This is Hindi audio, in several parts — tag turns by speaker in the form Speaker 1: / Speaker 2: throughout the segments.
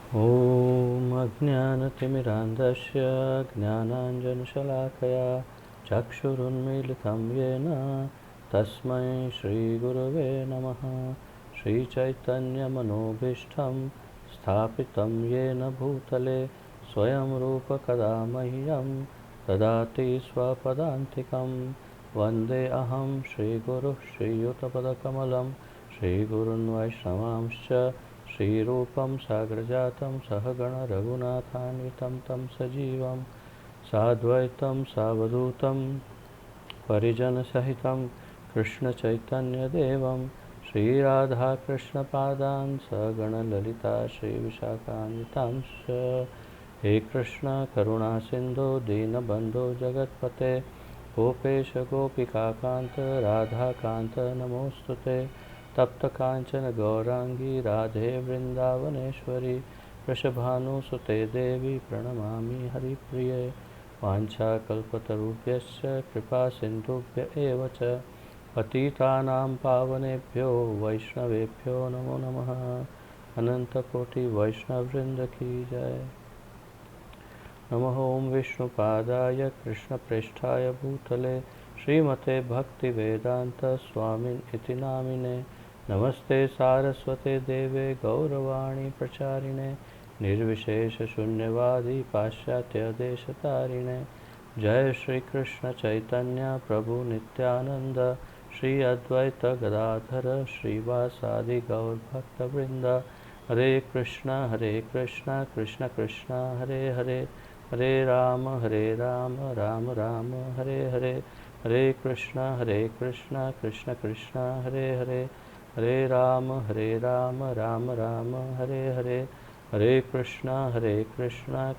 Speaker 1: ॐ अज्ञानतिमिरान्धस्य ज्ञानाञ्जनशलाकया चक्षुरुन्मीलितं येन तस्मै श्रीगुरवे नमः। श्रीचैतन्यमनोभीष्टं स्थापितं येन भूतले स्वयं रूपकदा मह्यं ददाति स्वपदान्तिकं। वन्दे अहं श्रीगुरुः श्रीयुतपदकमलं श्रीगुरुन् वैष्णवांश्च श्रीरूपं साग्रजातं सहगण रघुनाथान्वितं तं सजीवं साद्वैतं सावधूतं परिजनसहितं कृष्णचैतन्यदेवं श्रीराधाकृष्णपादान् सगणललिता श्रीविशाखान्वितांश्च। हे कृष्ण करुणा सिन्धो दीनबन्धो जगत्पते गोपेश गोपिकान्त राधाकान्त नमोऽस्तुते। तप्त कांचन गौरांगी राधे वृंदावनेश्वरी वृषभानुसुते देवी प्रणमामि हरिप्रिये। वाञ्छाकल्पतरुभ्यश्च कृपा सिन्धुभ्य एव च पतितानां पावनेभ्यो वैष्णवेभ्यो नमो नमः। अनंतकोटि वैष्णववृंद की जय। नमः ओं विष्णुपादाय कृष्णप्रेष्ठाय भूतले श्रीमते भक्तिवेदांत स्वामिन् इति नामिने। नमस्ते सारस्वते देवे गौरवाणी प्रचारिणे निर्विशेष शून्यवादी पाश्चात्य देशतारिणे। जय श्री कृष्ण चैतन्य प्रभु नित्यानंद श्री अद्वैत गदाधर श्रीवासादि गौर भक्तवृंद। हरे कृष्ण कृष्ण कृष्ण हरे हरे हरे राम राम राम हरे हरे। हरे कृष्ण कृष्ण कृष्ण हरे हरे हरे राम राम राम हरे हरे। हरे कृष्ण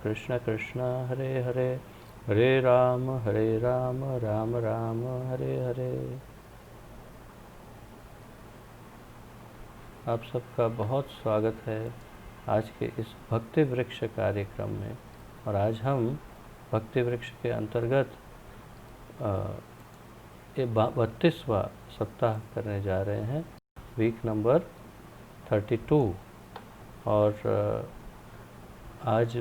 Speaker 1: कृष्ण कृष्ण हरे हरे हरे राम राम राम हरे हरे। आप सबका बहुत स्वागत है आज के इस भक्ति वृक्ष कार्यक्रम में। और आज हम भक्ति वृक्ष के अंतर्गत 32वां सप्ताह करने जा रहे हैं, वीक नंबर 32। और आज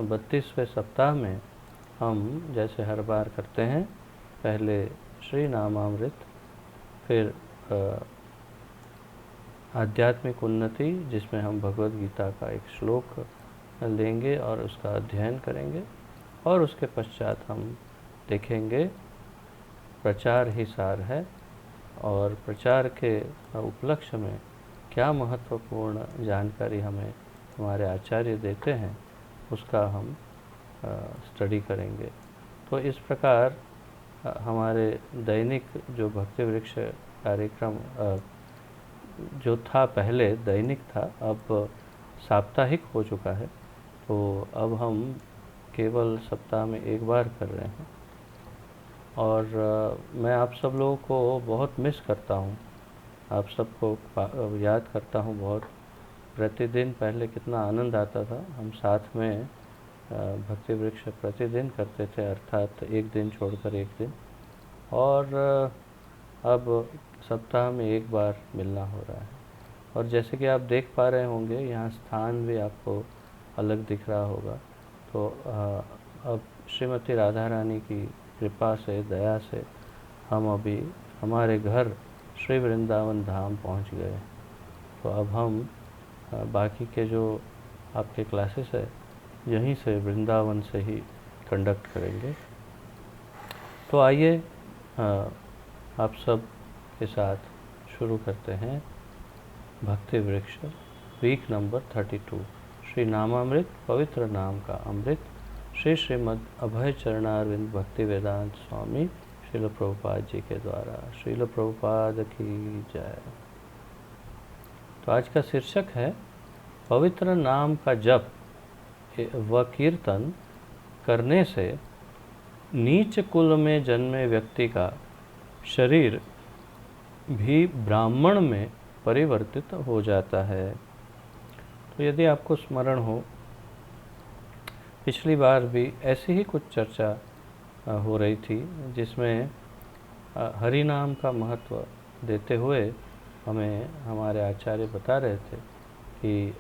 Speaker 1: 32वें सप्ताह में हम जैसे हर बार करते हैं, पहले श्री नामामृत, फिर आध्यात्मिक उन्नति जिसमें हम भगवद गीता का एक श्लोक लेंगे और उसका अध्ययन करेंगे, और उसके पश्चात हम देखेंगे प्रचार ही सार है, और प्रचार के उपलक्ष्य में क्या महत्वपूर्ण जानकारी हमें हमारे आचार्य देते हैं उसका हम स्टडी करेंगे। तो इस प्रकार हमारे दैनिक जो भक्ति वृक्ष कार्यक्रम जो था, पहले दैनिक था, अब साप्ताहिक हो चुका है। तो अब हम केवल सप्ताह में एक बार कर रहे हैं। और मैं आप सब लोगों को बहुत मिस करता हूँ, आप सबको याद करता हूँ बहुत। प्रतिदिन पहले कितना आनंद आता था, हम साथ में भक्ति वृक्ष प्रतिदिन करते थे, अर्थात एक दिन छोड़कर एक दिन। और अब सप्ताह में एक बार मिलना हो रहा है। और जैसे कि आप देख पा रहे होंगे, यहाँ स्थान भी आपको अलग दिख रहा होगा। तो अब श्रीमती राधा रानी की कृपा से, दया से हम अभी हमारे घर श्री वृंदावन धाम पहुंच गए। तो अब हम बाकी के जो आपके क्लासेस है यहीं से, वृंदावन से ही कंडक्ट करेंगे। तो आइए आप सब के साथ शुरू करते हैं भक्ति वृक्ष वीक नंबर 32, श्री नामामृत, पवित्र नाम का अमृत, श्री श्रीमद् अभय चरणारविंद भक्ति वेदांत स्वामी श्रील प्रभुपाद जी के द्वारा। श्रील प्रभुपाद की जय। तो आज का शीर्षक है पवित्र नाम का जप व कीर्तन करने से नीच कुल में जन्मे व्यक्ति का शरीर भी ब्राह्मण में परिवर्तित हो जाता है। तो यदि आपको स्मरण हो, पिछली बार भी ऐसी ही कुछ चर्चा हो रही थी, जिसमें हरि नाम का महत्व देते हुए हमें हमारे आचार्य बता रहे थे कि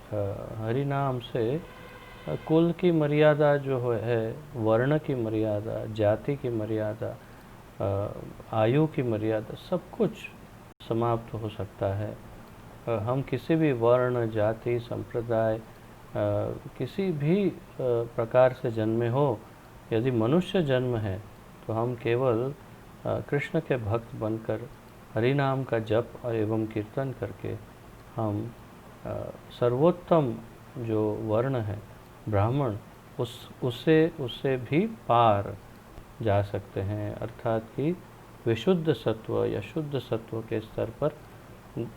Speaker 1: हरि नाम से कुल की मर्यादा जो है, वर्ण की मर्यादा, जाति की मर्यादा, आयु की मर्यादा, सब कुछ समाप्त हो सकता है। हम किसी भी वर्ण, जाति, संप्रदाय, किसी भी प्रकार से जन्मे हो, यदि मनुष्य जन्म है तो हम केवल कृष्ण के भक्त बनकर हरि नाम का जप एवं कीर्तन करके हम सर्वोत्तम जो वर्ण है ब्राह्मण, उससे भी पार जा सकते हैं, अर्थात कि विशुद्ध सत्व या शुद्ध सत्व के स्तर पर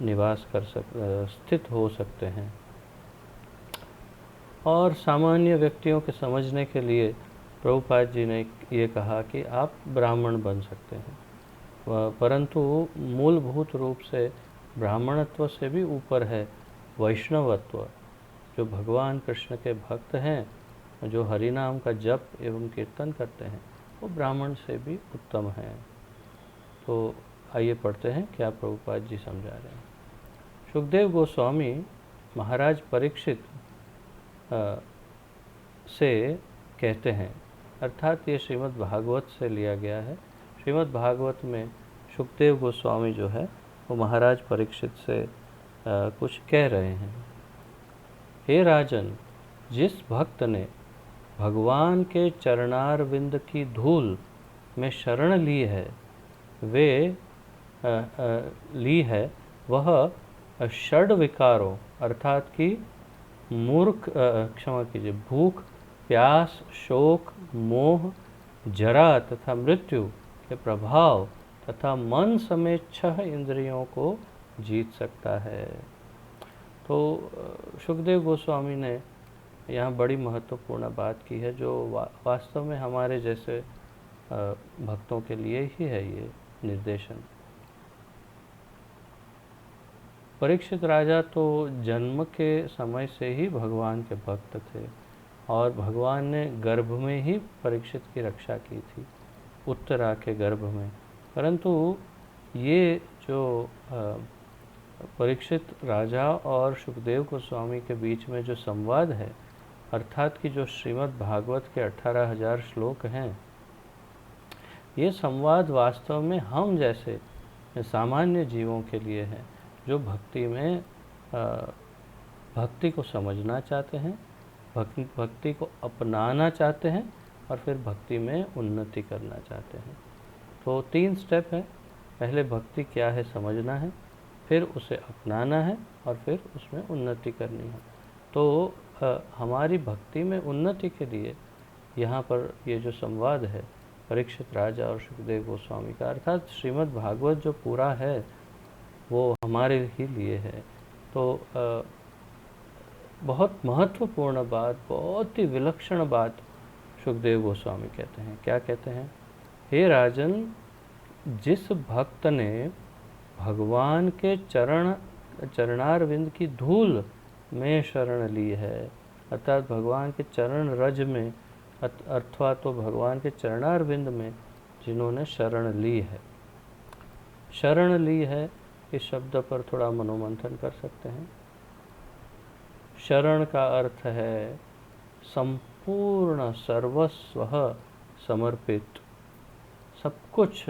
Speaker 1: निवास कर स्थित हो सकते हैं। और सामान्य व्यक्तियों के समझने के लिए प्रभुपाद जी ने ये कहा कि आप ब्राह्मण बन सकते हैं, परंतु मूलभूत रूप से ब्राह्मणत्व से भी ऊपर है वैष्णवत्व। जो भगवान कृष्ण के भक्त हैं, जो हरि नाम का जप एवं कीर्तन करते हैं, वो ब्राह्मण से भी उत्तम हैं। तो आइए पढ़ते हैं क्या प्रभुपाद जी समझा रहे हैं। सुखदेव गोस्वामी महाराज परीक्षित से कहते हैं, अर्थात ये श्रीमद् भागवत से लिया गया है। श्रीमद् भागवत में सुखदेव गोस्वामी जो है वो महाराज परीक्षित से कुछ कह रहे हैं। हे राजन, जिस भक्त ने भगवान के चरणारविंद की धूल में शरण ली है, वह षड विकारों अर्थात कि भूख, प्यास, शोक, मोह, जरा तथा मृत्यु के प्रभाव तथा मन समेत 6 इंद्रियों को जीत सकता है। तो सुखदेव गोस्वामी ने यहाँ बड़ी महत्वपूर्ण बात की है, जो वास्तव में हमारे जैसे भक्तों के लिए ही है ये निर्देशन। परीक्षित राजा तो जन्म के समय से ही भगवान के भक्त थे और भगवान ने गर्भ में ही परीक्षित की रक्षा की थी, उत्तरा के गर्भ में। परंतु ये जो परीक्षित राजा और सुखदेव गोस्वामी के बीच में जो संवाद है, अर्थात कि जो श्रीमद् भागवत के 18,000 श्लोक हैं, ये संवाद वास्तव में हम जैसे सामान्य जीवों के लिए है, जो भक्ति में भक्ति को समझना चाहते हैं, भक्ति को अपनाना चाहते हैं और फिर भक्ति में उन्नति करना चाहते हैं। तो 3 स्टेप है। पहले भक्ति क्या है समझना है, फिर उसे अपनाना है और फिर उसमें उन्नति करनी है। तो हमारी भक्ति में उन्नति के लिए यहाँ पर ये जो संवाद है परीक्षित राजा और सुखदेव गोस्वामी का, अर्थात श्रीमद् भागवत जो पूरा है वो हमारे ही लिए है। तो बहुत महत्वपूर्ण बात, बहुत ही विलक्षण बात सुखदेव गोस्वामी कहते हैं। क्या कहते हैं? हे राजन, जिस भक्त ने भगवान के चरणारविंद की धूल में शरण ली है, अर्थात भगवान के चरण रज में अथवा तो भगवान के चरणारविंद में जिन्होंने शरण ली है। शरण ली है, इस शब्द पर थोड़ा मनोमंथन कर सकते हैं। शरण का अर्थ है संपूर्ण सर्वस्व समर्पित, सब कुछ।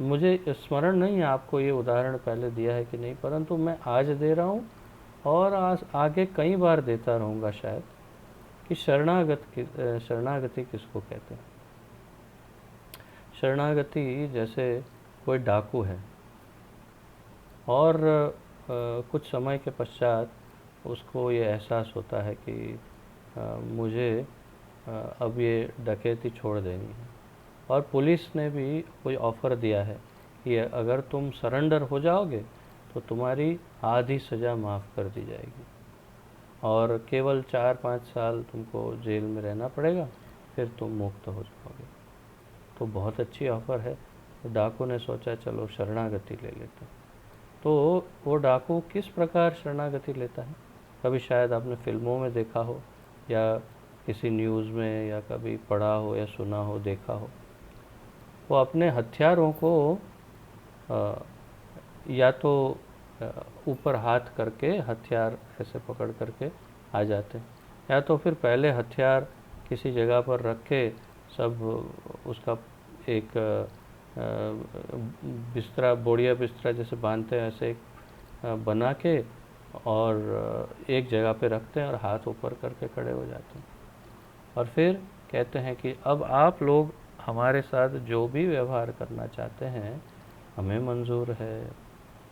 Speaker 1: मुझे स्मरण नहीं है आपको ये उदाहरण पहले दिया है कि नहीं, परंतु मैं आज दे रहा हूँ और आगे कई बार देता रहूँगा शायद, कि शरणागति किसको कहते हैं। शरणागति जैसे कोई डाकू है और कुछ समय के पश्चात उसको ये एहसास होता है कि मुझे अब ये डकैती छोड़ देनी है, और पुलिस ने भी कोई ऑफ़र दिया है कि अगर तुम सरेंडर हो जाओगे तो तुम्हारी आधी सज़ा माफ़ कर दी जाएगी और केवल 4-5 साल तुमको जेल में रहना पड़ेगा, फिर तुम मुक्त हो जाओगे। तो बहुत अच्छी ऑफ़र है। तो डाकू ने सोचा चलो शरणागति ले लेते हैं। तो वो डाकू किस प्रकार शरणागति लेता है, कभी शायद आपने फिल्मों में देखा हो या किसी न्यूज़ में या कभी पढ़ा हो या सुना हो, देखा हो। वो अपने हथियारों को या तो ऊपर हाथ करके हथियार ऐसे पकड़ करके आ जाते हैं, या तो फिर पहले हथियार किसी जगह पर रख के सब उसका एक बिस्तरा, बोड़िया बिस्तरा जैसे बांधते हैं ऐसे एक बना के और एक जगह पे रखते हैं और हाथ ऊपर करके खड़े हो जाते हैं। और फिर कहते हैं कि अब आप लोग हमारे साथ जो भी व्यवहार करना चाहते हैं हमें मंजूर है।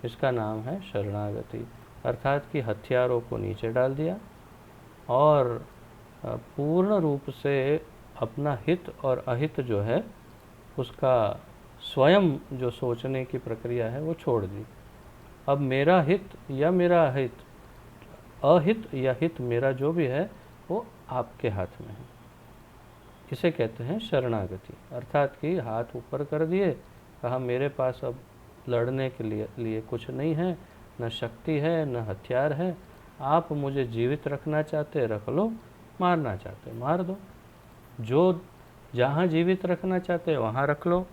Speaker 1: इसका नाम है शरणागति, अर्थात कि हथियारों को नीचे डाल दिया और पूर्ण रूप से अपना हित और अहित जो है उसका स्वयं जो सोचने की प्रक्रिया है वो छोड़ दी। अब मेरा हित या मेरा अहित, अहित या हित मेरा जो भी है वो आपके हाथ में है। इसे कहते हैं शरणागति, अर्थात कि हाथ ऊपर कर दिए, कहा मेरे पास अब लड़ने के लिए कुछ नहीं है, न शक्ति है न हथियार है, आप मुझे जीवित रखना चाहते रख लो, मारना चाहते मार दो, जो जहाँ जीवित रखना चाहते वहाँ रख लो,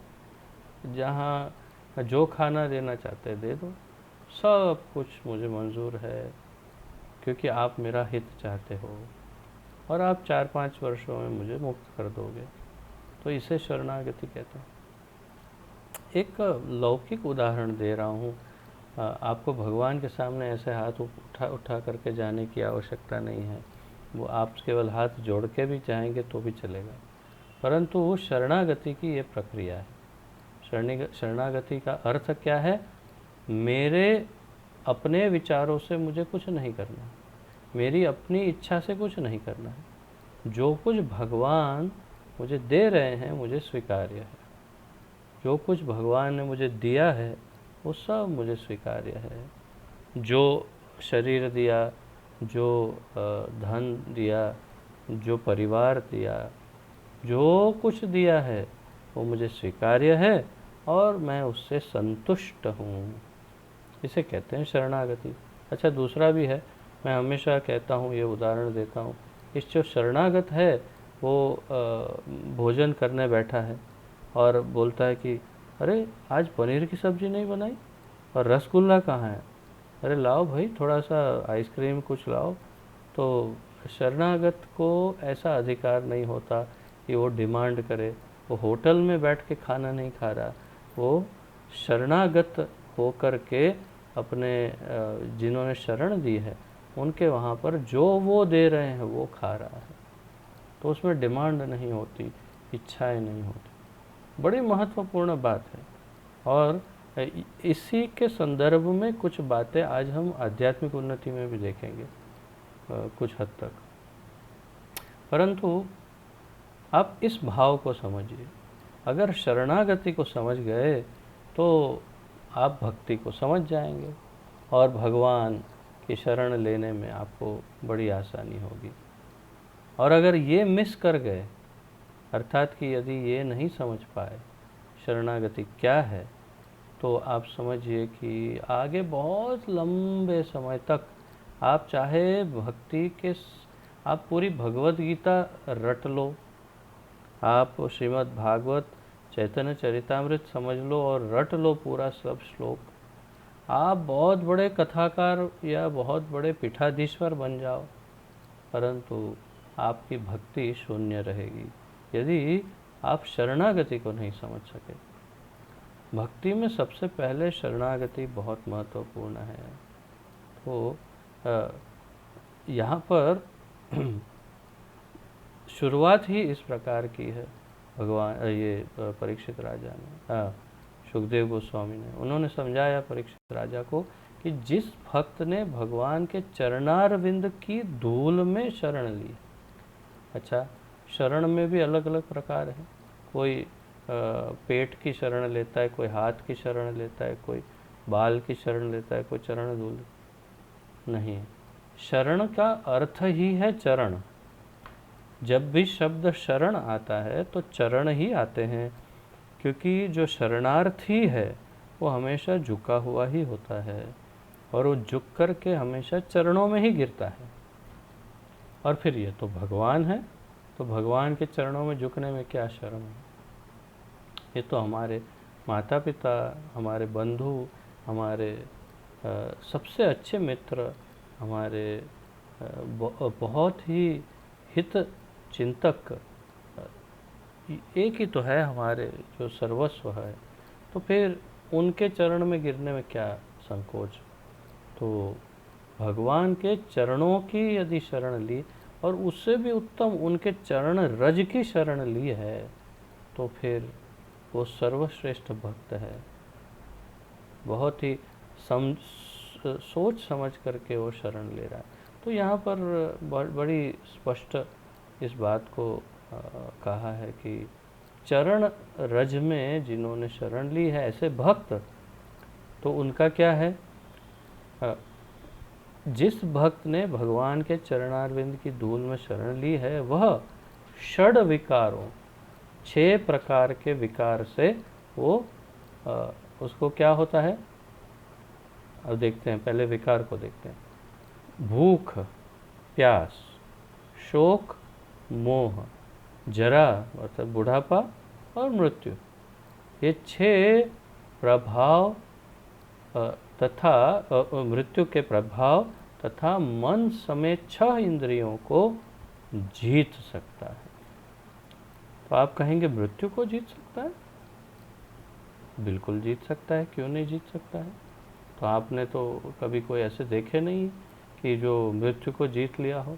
Speaker 1: जहाँ जो खाना देना चाहते दे दो, सब कुछ मुझे मंजूर है, क्योंकि आप मेरा हित चाहते हो और आप 4-5 वर्षों में मुझे मुक्त कर दोगे। तो इसे शरणागति कहते हैं। एक लौकिक उदाहरण दे रहा हूँ, आपको भगवान के सामने ऐसे हाथ उठा करके जाने की आवश्यकता नहीं है, वो आप केवल हाथ जोड़ के भी चाहेंगे तो भी चलेगा, परंतु शरणागति की ये प्रक्रिया है। शरणागति का अर्थ क्या है? मेरे अपने विचारों से मुझे कुछ नहीं करना है, मेरी अपनी इच्छा से कुछ नहीं करना है, जो कुछ भगवान मुझे दे रहे हैं मुझे स्वीकार्य है, जो कुछ भगवान ने मुझे दिया है वो सब मुझे स्वीकार्य है। जो शरीर दिया, जो धन दिया, जो परिवार दिया, जो कुछ दिया है वो मुझे स्वीकार्य है और मैं उससे संतुष्ट हूँ। इसे कहते हैं शरणागति। अच्छा, दूसरा भी है, मैं हमेशा कहता हूँ, ये उदाहरण देता हूँ। इस जो शरणागत है वो भोजन करने बैठा है और बोलता है कि अरे आज पनीर की सब्ज़ी नहीं बनाई और रसगुल्ला कहाँ है, अरे लाओ भाई थोड़ा सा आइसक्रीम कुछ लाओ। तो शरणागत को ऐसा अधिकार नहीं होता कि वो डिमांड करे। वो होटल में बैठ के खाना नहीं खा रहा, वो शरणागत होकर के अपने जिन्होंने शरण दी है उनके वहाँ पर जो वो दे रहे हैं वो खा रहा है। तो उसमें डिमांड नहीं होती, इच्छाएं नहीं होती। बड़ी महत्वपूर्ण बात है। और इसी के संदर्भ में कुछ बातें आज हम आध्यात्मिक उन्नति में भी देखेंगे कुछ हद तक। परंतु आप इस भाव को समझिए, अगर शरणागति को समझ गए तो आप भक्ति को समझ जाएंगे और भगवान की शरण लेने में आपको बड़ी आसानी होगी। और अगर ये मिस कर गए, अर्थात कि यदि ये नहीं समझ पाए शरणागति क्या है, तो आप समझिए कि आगे बहुत लंबे समय तक आप चाहे भक्ति के, आप पूरी भगवत गीता रट लो, आप श्रीमद् भागवत चैतन्य चरितामृत समझ लो और रट लो पूरा सब श्लोक, आप बहुत बड़े कथाकार या बहुत बड़े पीठाधीश्वर बन जाओ, परंतु आपकी भक्ति शून्य रहेगी यदि आप शरणागति को नहीं समझ सके। भक्ति में सबसे पहले शरणागति बहुत महत्वपूर्ण है। तो यहाँ पर शुरुआत ही इस प्रकार की है। भगवान ये परीक्षित राजा ने, सुखदेव गोस्वामी ने, उन्होंने समझाया परीक्षित राजा को कि जिस भक्त ने भगवान के चरणारविंद की धूल में शरण ली। अच्छा, शरण में भी अलग अलग प्रकार है, कोई पेट की शरण लेता है, कोई हाथ की शरण लेता है, कोई बाल की शरण लेता है, कोई चरण धूल नहीं। शरण का अर्थ ही है चरण। जब भी शब्द शरण आता है तो चरण ही आते हैं, क्योंकि जो शरणार्थी है वो हमेशा झुका हुआ ही होता है और वो झुक कर के हमेशा चरणों में ही गिरता है। और फिर ये तो भगवान है, तो भगवान के चरणों में झुकने में क्या शर्म है। ये तो हमारे माता पिता, हमारे बंधु, हमारे सबसे अच्छे मित्र हमारे बहुत ही हित चिंतक एक ही तो है हमारे, जो सर्वस्व है, तो फिर उनके चरण में गिरने में क्या संकोच। तो भगवान के चरणों की यदि शरण ली और उससे भी उत्तम उनके चरण रज की शरण ली है, तो फिर वो सर्वश्रेष्ठ भक्त है। बहुत ही सोच समझ करके वो शरण ले रहा है। तो यहाँ पर बड़ी स्पष्ट इस बात को कहा है कि चरण रज में जिन्होंने शरण ली है ऐसे भक्त, तो उनका क्या है, जिस भक्त ने भगवान के चरणारविंद की धूल में शरण ली है वह षड विकारों 6 प्रकार के विकार से वो उसको क्या होता है, अब देखते हैं, पहले विकार को देखते हैं। भूख, प्यास, शोक, मोह, जरा अर्थात बुढ़ापा और मृत्यु, ये 6 प्रभाव तथा मृत्यु के प्रभाव तथा मन समेत 6 इंद्रियों को जीत सकता है। तो आप कहेंगे मृत्यु को जीत सकता है? बिल्कुल जीत सकता है, क्यों नहीं जीत सकता है। तो आपने तो कभी कोई ऐसे देखे नहीं कि जो मृत्यु को जीत लिया हो।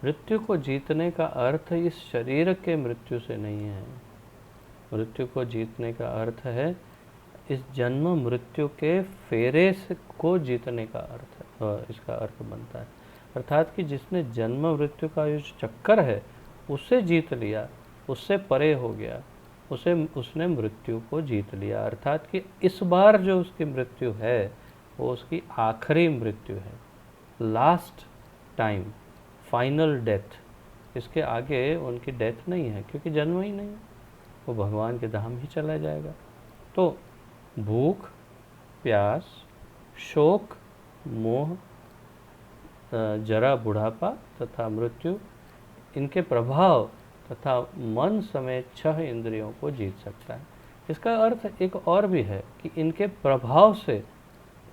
Speaker 1: मृत्यु को जीतने का अर्थ इस शरीर के मृत्यु से नहीं है। मृत्यु को जीतने का अर्थ है इस जन्म मृत्यु के फेरे से को जीतने का अर्थ है, इसका अर्थ बनता है। अर्थात कि जिसने जन्म मृत्यु का जो चक्कर है उसे जीत लिया, उससे परे हो गया, उसने मृत्यु को जीत लिया। अर्थात कि इस बार जो उसकी मृत्यु है वो उसकी आखिरी मृत्यु है, लास्ट टाइम, फाइनल डेथ। इसके आगे उनकी डेथ नहीं है, क्योंकि जन्म ही नहीं है, वो भगवान के धाम ही चला जाएगा। तो भूख, प्यास, शोक, मोह, जरा बुढ़ापा तथा मृत्यु, इनके प्रभाव तथा मन समेत 6 इंद्रियों को जीत सकता है। इसका अर्थ एक और भी है कि इनके प्रभाव से,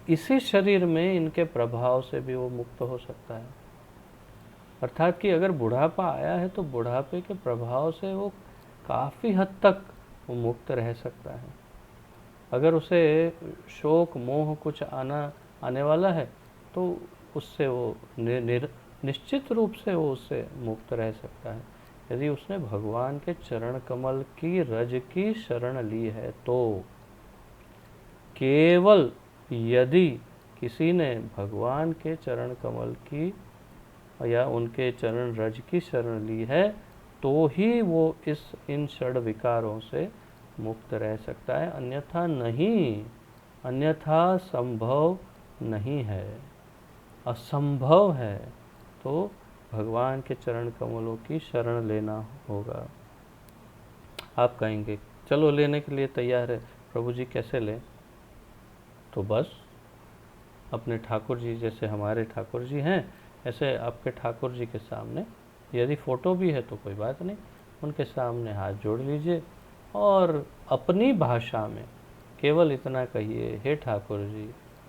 Speaker 1: इसी शरीर में इनके प्रभाव से भी वो मुक्त हो सकता है। अर्थात कि अगर बुढ़ापा आया है तो बुढ़ापे के प्रभाव से वो काफ़ी हद तक वो मुक्त रह सकता है। अगर उसे शोक मोह कुछ आने वाला है तो उससे वो निश्चित रूप से वो उससे मुक्त रह सकता है, यदि उसने भगवान के चरण कमल की रज की शरण ली है तो। केवल यदि किसी ने भगवान के चरण कमल की या उनके चरण रज की शरण ली है तो ही वो इन षड विकारों से मुक्त रह सकता है, अन्यथा नहीं, अन्यथा संभव नहीं है, असंभव है। तो भगवान के चरण कमलों की शरण लेना होगा। आप कहेंगे चलो लेने के लिए तैयार है प्रभु जी, कैसे लें? तो बस अपने ठाकुर जी, जैसे हमारे ठाकुर जी हैं ऐसे आपके ठाकुर जी के सामने, यदि फ़ोटो भी है तो कोई बात नहीं, उनके सामने हाथ जोड़ लीजिए और अपनी भाषा में केवल इतना कहिए, हे ठाकुर जी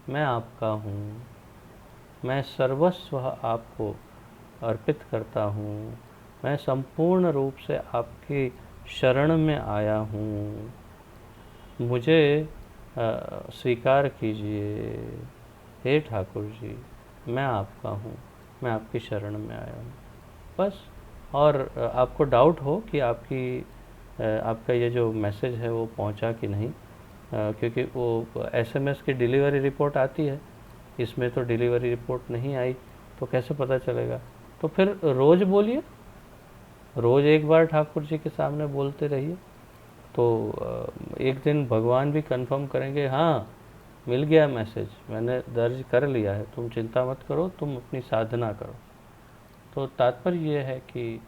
Speaker 1: मैं आपका हूँ, मैं सर्वस्व आपको अर्पित करता हूँ, मैं संपूर्ण रूप से आपकी शरण में आया हूँ, मुझे स्वीकार कीजिए, हे ठाकुर जी मैं आपका हूँ, मैं आपकी शरण में आया हूँ। बस। और आपको डाउट हो कि आपका ये जो मैसेज है वो पहुँचा कि नहीं, क्योंकि वो SMS की डिलीवरी रिपोर्ट आती है, इसमें तो डिलीवरी रिपोर्ट नहीं आई, तो कैसे पता चलेगा? तो फिर रोज़ बोलिए, रोज़ एक बार ठाकुर जी के सामने बोलते रहिए, तो एक दिन भगवान भी कंफर्म करेंगे, हाँ मिल गया मैसेज, मैंने दर्ज कर लिया है, तुम चिंता मत करो, तुम अपनी साधना करो। तो तात्पर्य ये है कि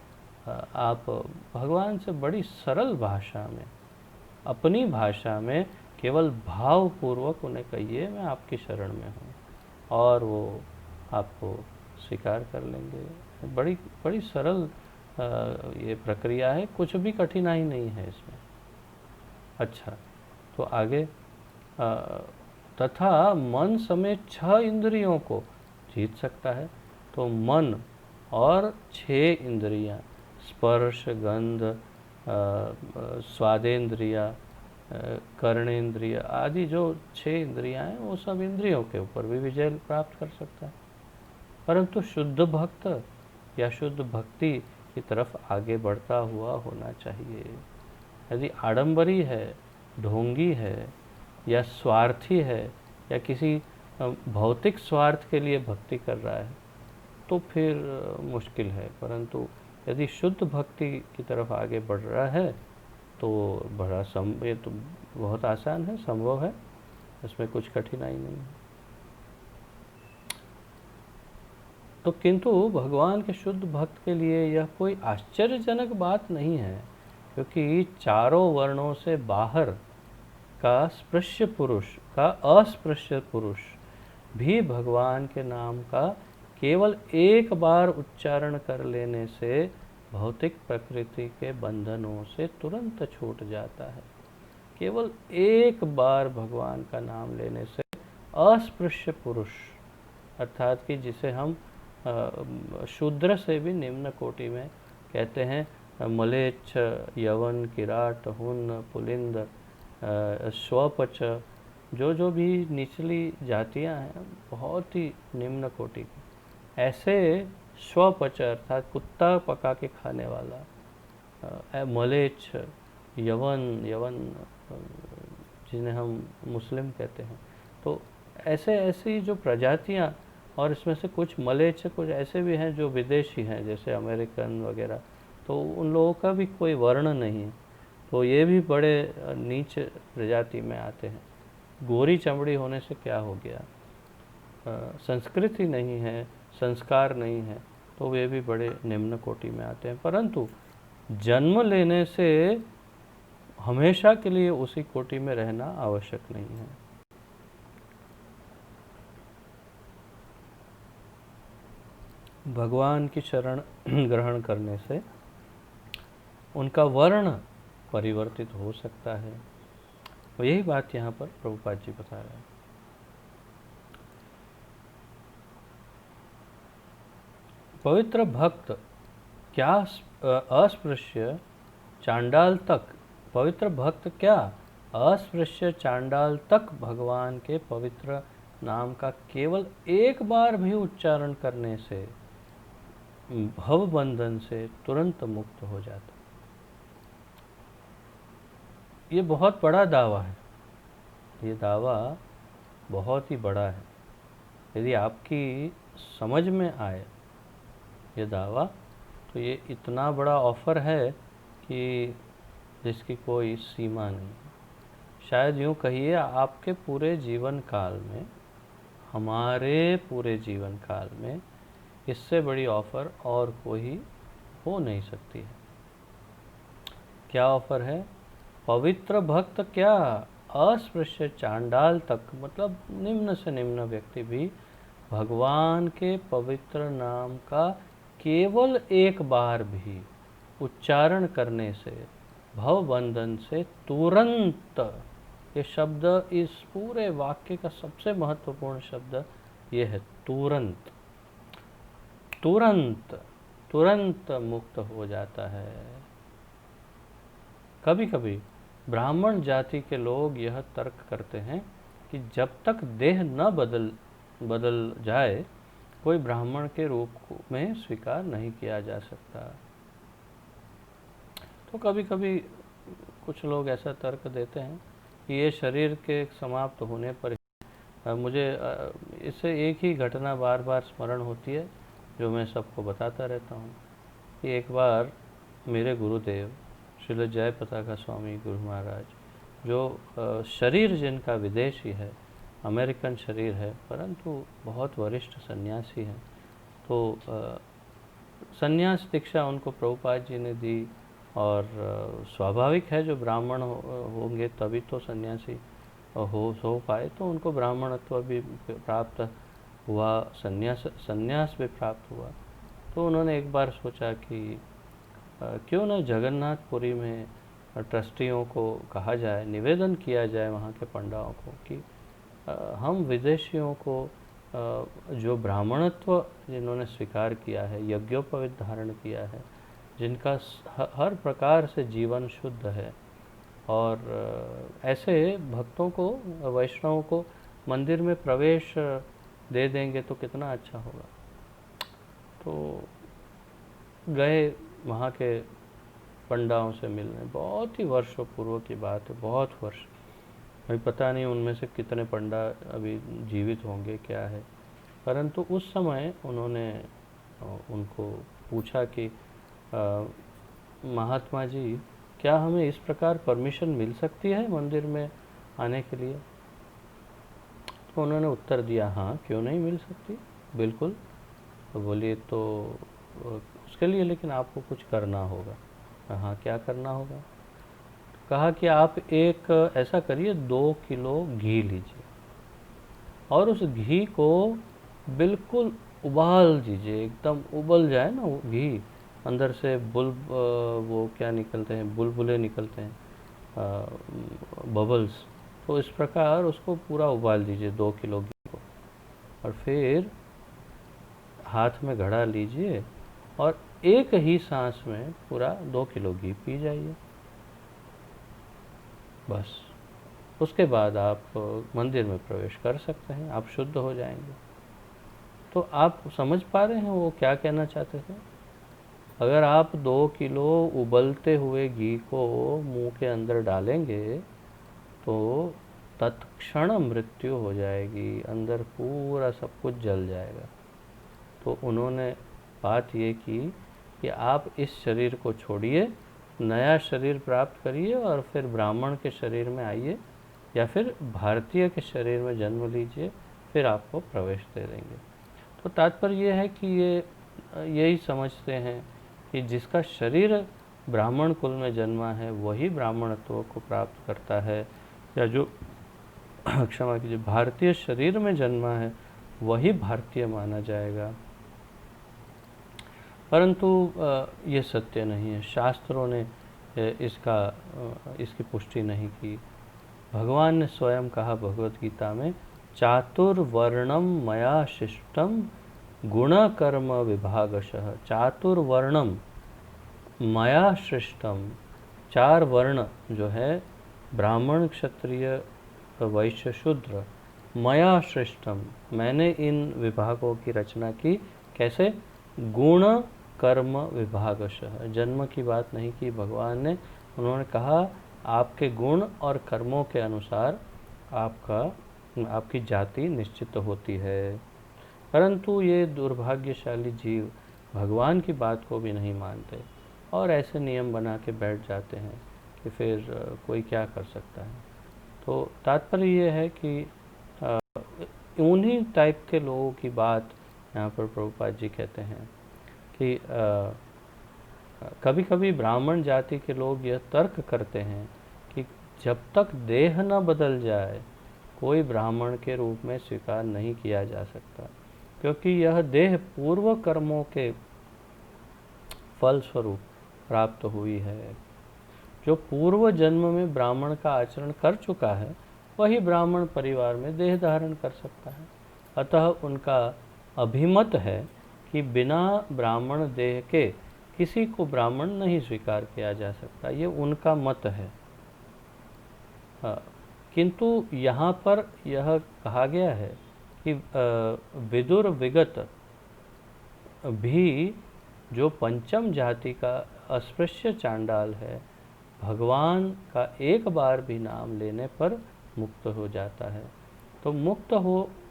Speaker 1: आप भगवान से बड़ी सरल भाषा में, अपनी भाषा में केवल भावपूर्वक उन्हें कहिए मैं आपकी शरण में हूँ, और वो आपको स्वीकार कर लेंगे। बड़ी बड़ी सरल ये प्रक्रिया है, कुछ भी कठिनाई नहीं है इसमें। अच्छा, तो आगे तथा मन समेत 6 इंद्रियों को जीत सकता है। तो मन और 6 इंद्रियां, स्पर्श, गंध, स्वादेंद्रिया, कर्णेंद्रिय आदि जो 6 इंद्रियां हैं, वो सब इंद्रियों के ऊपर भी विजय प्राप्त कर सकता है। परंतु शुद्ध भक्त या शुद्ध भक्ति की तरफ आगे बढ़ता हुआ होना चाहिए। यदि आडंबरी है, ढोंगी है या स्वार्थी है या किसी भौतिक स्वार्थ के लिए भक्ति कर रहा है तो फिर मुश्किल है। परंतु यदि शुद्ध भक्ति की तरफ आगे बढ़ रहा है तो ये तो बहुत आसान है, संभव है, इसमें कुछ कठिनाई नहीं है। तो किंतु भगवान के शुद्ध भक्त के लिए यह कोई आश्चर्यजनक बात नहीं है, क्योंकि चारों वर्णों से बाहर का स्पृश्य पुरुष का अस्पृश्य पुरुष भी भगवान के नाम का केवल एक बार उच्चारण कर लेने से भौतिक प्रकृति के बंधनों से तुरंत छूट जाता है। केवल एक बार भगवान का नाम लेने से अस्पृश्य पुरुष, अर्थात कि जिसे हम शूद्र से भी निम्न कोटि में कहते हैं, मलेच्छ, यवन, किराट, हुन, पुलिंद, स्वपच, जो भी निचली जातियां हैं, बहुत ही निम्न कोटि की, ऐसे स्वपच अर्थात कुत्ता पका के खाने वाला, मलेच्छ, यवन जिन्हें हम मुस्लिम कहते हैं, तो ऐसी जो प्रजातियां, और इसमें से कुछ मलेच्छ, कुछ ऐसे भी हैं जो विदेशी हैं जैसे अमेरिकन वगैरह, तो उन लोगों का भी कोई वर्ण नहीं है, तो ये भी बड़े नीच प्रजाति में आते हैं। गोरी चमड़ी होने से क्या हो गया, संस्कृति नहीं है, संस्कार नहीं है, तो वे भी बड़े निम्न कोटि में आते हैं। परंतु जन्म लेने से हमेशा के लिए उसी कोटि में रहना आवश्यक नहीं है। भगवान की शरण ग्रहण करने से उनका वर्ण परिवर्तित हो सकता है। तो यही बात यहाँ पर प्रभुपाद जी बता रहे हैं। पवित्र भक्त क्या अस्पृश्य चांडाल तक, पवित्र भक्त क्या अस्पृश्य चांडाल तक भगवान के पवित्र नाम का केवल एक बार भी उच्चारण करने से भव बंधन से तुरंत मुक्त हो जाता। ये बहुत बड़ा दावा है, ये दावा बहुत ही बड़ा है। यदि आपकी समझ में आए ये दावा, तो ये इतना बड़ा ऑफर है कि जिसकी कोई सीमा नहीं। शायद यूँ कहिए, आपके पूरे जीवन काल में, हमारे पूरे जीवन काल में इससे बड़ी ऑफर और कोई हो नहीं सकती है। क्या ऑफर है? पवित्र भक्त क्या अस्पृश्य चांडाल तक, मतलब निम्न से निम्न व्यक्ति भी भगवान के पवित्र नाम का केवल एक बार भी उच्चारण करने से भव बंधन से तुरंत, ये शब्द इस पूरे वाक्य का सबसे महत्वपूर्ण शब्द ये है, तुरंत, तुरंत, तुरंत मुक्त हो जाता है। कभी कभी ब्राह्मण जाति के लोग यह तर्क करते हैं कि जब तक देह न बदल जाए कोई ब्राह्मण के रूप में स्वीकार नहीं किया जा सकता। तो कभी कभी कुछ लोग ऐसा तर्क देते हैं कि ये शरीर के समाप्त होने पर मुझे इससे एक ही घटना बार बार स्मरण होती है जो मैं सबको बताता रहता हूँ कि एक बार मेरे गुरुदेव श्रील जय पताका स्वामी गुरु महाराज, जो शरीर जिनका विदेशी है, अमेरिकन शरीर है, परंतु बहुत वरिष्ठ सन्यासी हैं, तो सन्यास दीक्षा उनको प्रभुपाद जी ने दी। और स्वाभाविक है, जो ब्राह्मण होंगे तभी तो सन्यासी हो पाए, तो उनको ब्राह्मणत्व भी प्राप्त हुआ, सन्यास भी प्राप्त हुआ। तो उन्होंने एक बार सोचा कि क्यों न जगन्नाथपुरी में ट्रस्टियों को कहा जाए, निवेदन किया जाए वहाँ के पंडाओं को कि हम विदेशियों को जो ब्राह्मणत्व जिन्होंने स्वीकार किया है, यज्ञोपवीत धारण किया है, जिनका हर प्रकार से जीवन शुद्ध है, और ऐसे भक्तों को, वैष्णवों को मंदिर में प्रवेश दे देंगे तो कितना अच्छा होगा। तो गए वहाँ के पंडाओं से मिलने, बहुत ही वर्षों पूर्व की बात है, बहुत वर्ष, अभी पता नहीं उनमें से कितने पंडा अभी जीवित होंगे क्या है, परंतु उस समय उन्होंने उनको पूछा कि महात्मा जी, क्या हमें इस प्रकार परमिशन मिल सकती है मंदिर में आने के लिए? तो उन्होंने उत्तर दिया, हाँ क्यों नहीं मिल सकती, बिल्कुल। तो बोलिए तो उसके लिए लेकिन आपको कुछ करना होगा। हाँ क्या करना होगा? कहा कि आप एक ऐसा करिए, 2 किलो घी लीजिए और उस घी को बिल्कुल उबाल दीजिए, एकदम उबल जाए ना वो घी, अंदर से वो क्या निकलते हैं, बुलबुले निकलते हैं, बबल्स। तो इस प्रकार उसको पूरा उबाल दीजिए 2 किलो घी को, और फिर हाथ में घड़ा लीजिए और एक ही सांस में पूरा 2 किलो घी पी जाइए, बस। उसके बाद आप मंदिर में प्रवेश कर सकते हैं, आप शुद्ध हो जाएंगे। तो आप समझ पा रहे हैं वो क्या कहना चाहते थे? अगर आप 2 किलो उबलते हुए घी को मुंह के अंदर डालेंगे तो तत्क्षण मृत्यु हो जाएगी, अंदर पूरा सब कुछ जल जाएगा। तो उन्होंने बात ये की कि आप इस शरीर को छोड़िए, नया शरीर प्राप्त करिए और फिर ब्राह्मण के शरीर में आइए या फिर भारतीय के शरीर में जन्म लीजिए, फिर आपको प्रवेश दे देंगे। तो तात्पर्य ये है कि ये यही समझते हैं कि जिसका शरीर ब्राह्मण कुल में जन्मा है वही ब्राह्मणत्व को प्राप्त करता है, या जो क्षमा कीजिए भारतीय शरीर में जन्मा है वही भारतीय माना जाएगा। परंतु ये सत्य नहीं है, शास्त्रों ने इसकी पुष्टि नहीं की। भगवान ने स्वयं कहा भगवत गीता में, चातुर्वर्णम मया शिष्टम गुण कर्म विभागशः। चातुर्वर्णम मया सृष्टम, 4 वर्ण जो है ब्राह्मण क्षत्रिय वैश्य शूद्र, मया सृष्टम, मैंने इन विभागों की रचना की। कैसे? गुण कर्म विभागशः, जन्म की बात नहीं की भगवान ने, उन्होंने कहा आपके गुण और कर्मों के अनुसार आपकी जाति निश्चित होती है। परंतु ये दुर्भाग्यशाली जीव भगवान की बात को भी नहीं मानते और ऐसे नियम बना के बैठ जाते हैं कि फिर कोई क्या कर सकता है। तो तात्पर्य ये है कि उन्हीं टाइप के लोगों की बात यहाँ पर प्रभुपाद जी कहते हैं कि कभी कभी ब्राह्मण जाति के लोग यह तर्क करते हैं कि जब तक देह न बदल जाए कोई ब्राह्मण के रूप में स्वीकार नहीं किया जा सकता, क्योंकि यह देह पूर्व कर्मों के फल स्वरूप प्राप्त हुई है। जो पूर्व जन्म में ब्राह्मण का आचरण कर चुका है वही ब्राह्मण परिवार में देह धारण कर सकता है। अतः उनका अभिमत है कि बिना ब्राह्मण देह के किसी को ब्राह्मण नहीं स्वीकार किया जा सकता, ये उनका मत है। किंतु यहाँ पर यह कहा गया है कि विदुर विगत भी जो पंचम जाति का अस्पृश्य चांडाल है, भगवान का एक बार भी नाम लेने पर मुक्त हो जाता है। तो मुक्त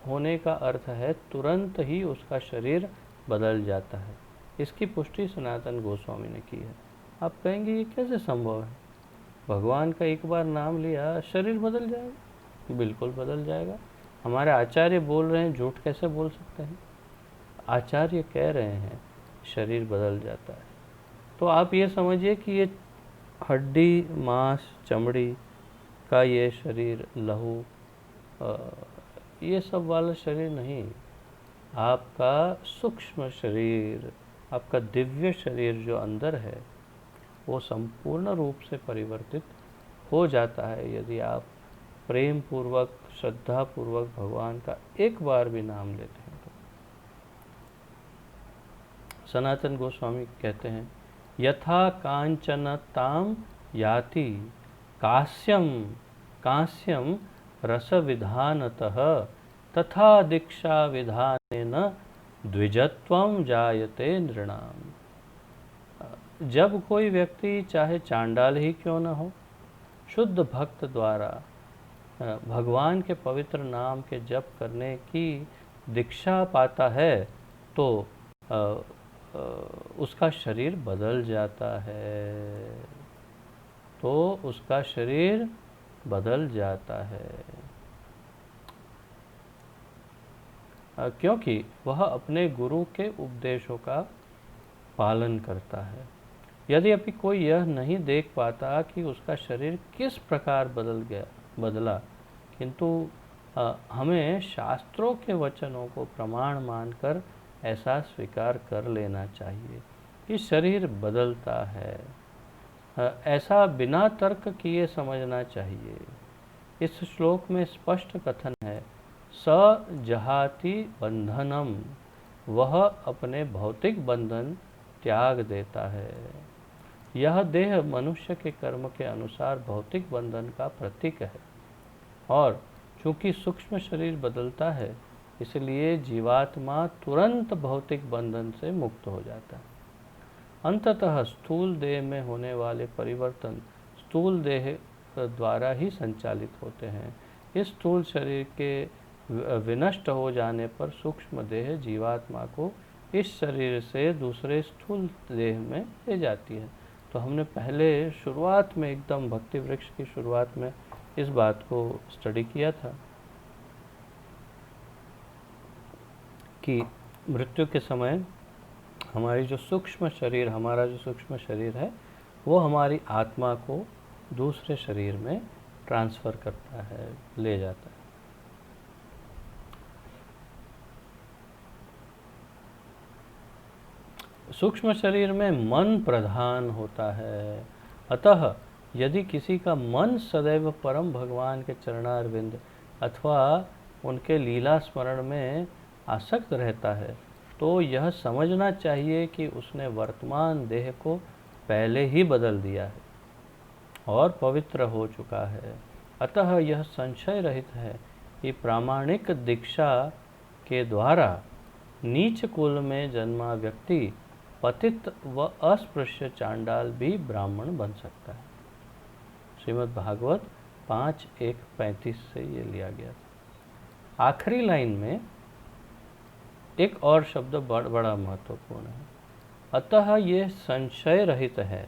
Speaker 1: होने का अर्थ है तुरंत ही उसका शरीर बदल जाता है। इसकी पुष्टि सनातन गोस्वामी ने की है। आप कहेंगे ये कैसे संभव है? भगवान का एक बार नाम लिया शरीर बदल जाएगा? बिल्कुल बदल जाएगा। हमारे आचार्य बोल रहे हैं, झूठ कैसे बोल सकते हैं? आचार्य कह रहे हैं शरीर बदल जाता है। तो आप ये समझिए कि ये हड्डी मांस चमड़ी का ये शरीर, लहू, ये सब वाला शरीर नहीं, आपका सूक्ष्म शरीर, आपका दिव्य शरीर जो अंदर है वो संपूर्ण रूप से परिवर्तित हो जाता है यदि आप प्रेम पूर्वक, श्रद्धा पूर्वक भगवान का एक बार भी नाम लेते हैं तो सनातन गोस्वामी कहते हैं, यथा कांचन ताम याति कास्यम कांस्यम रस विधानतः तथा दीक्षा विधानेन द्विजत्वम जायते नृणाम। जब कोई व्यक्ति चाहे चांडाल ही क्यों न हो, शुद्ध भक्त द्वारा भगवान के पवित्र नाम के जप करने की दीक्षा पाता है तो उसका शरीर बदल जाता है, तो उसका शरीर बदल जाता है, क्योंकि वह अपने गुरु के उपदेशों का पालन करता है। यदि अभी कोई यह नहीं देख पाता कि उसका शरीर किस प्रकार बदला, किंतु हमें शास्त्रों के वचनों को प्रमाण मानकर ऐसा स्वीकार कर लेना चाहिए कि शरीर बदलता है। ऐसा बिना तर्क किए समझना चाहिए। इस श्लोक में स्पष्ट कथन है, स जहाति बंधनम, वह अपने भौतिक बंधन त्याग देता है। यह देह मनुष्य के कर्म के अनुसार भौतिक बंधन का प्रतीक है और चूंकि सूक्ष्म शरीर बदलता है इसलिए जीवात्मा तुरंत भौतिक बंधन से मुक्त हो जाता है। अंततः स्थूल देह में होने वाले परिवर्तन स्थूल देह द्वारा ही संचालित होते हैं। इस स्थूल शरीर के विनष्ट हो जाने पर सूक्ष्म देह जीवात्मा को इस शरीर से दूसरे स्थूल देह में ले जाती है। तो हमने पहले शुरुआत में एकदम भक्ति वृक्ष की शुरुआत में इस बात को स्टडी किया था कि मृत्यु के समय हमारी जो सूक्ष्म शरीर, हमारा जो सूक्ष्म शरीर है वो हमारी आत्मा को दूसरे शरीर में ट्रांसफ़र करता है, ले जाता है। सूक्ष्म शरीर में मन प्रधान होता है, अतः यदि किसी का मन सदैव परम भगवान के चरणारविंद अथवा उनके लीला स्मरण में आसक्त रहता है तो यह समझना चाहिए कि उसने वर्तमान देह को पहले ही बदल दिया है और पवित्र हो चुका है। अतः यह संशय रहित है कि प्रामाणिक दीक्षा के द्वारा नीच कुल में जन्मा व्यक्ति पतित व अस्पृश्य चांडाल भी ब्राह्मण बन सकता है। श्रीमद् भागवत 5:1-35 से ये लिया गया था। आखिरी लाइन में एक और शब्द बड़ा महत्वपूर्ण है, अतः ये संशय रहित है,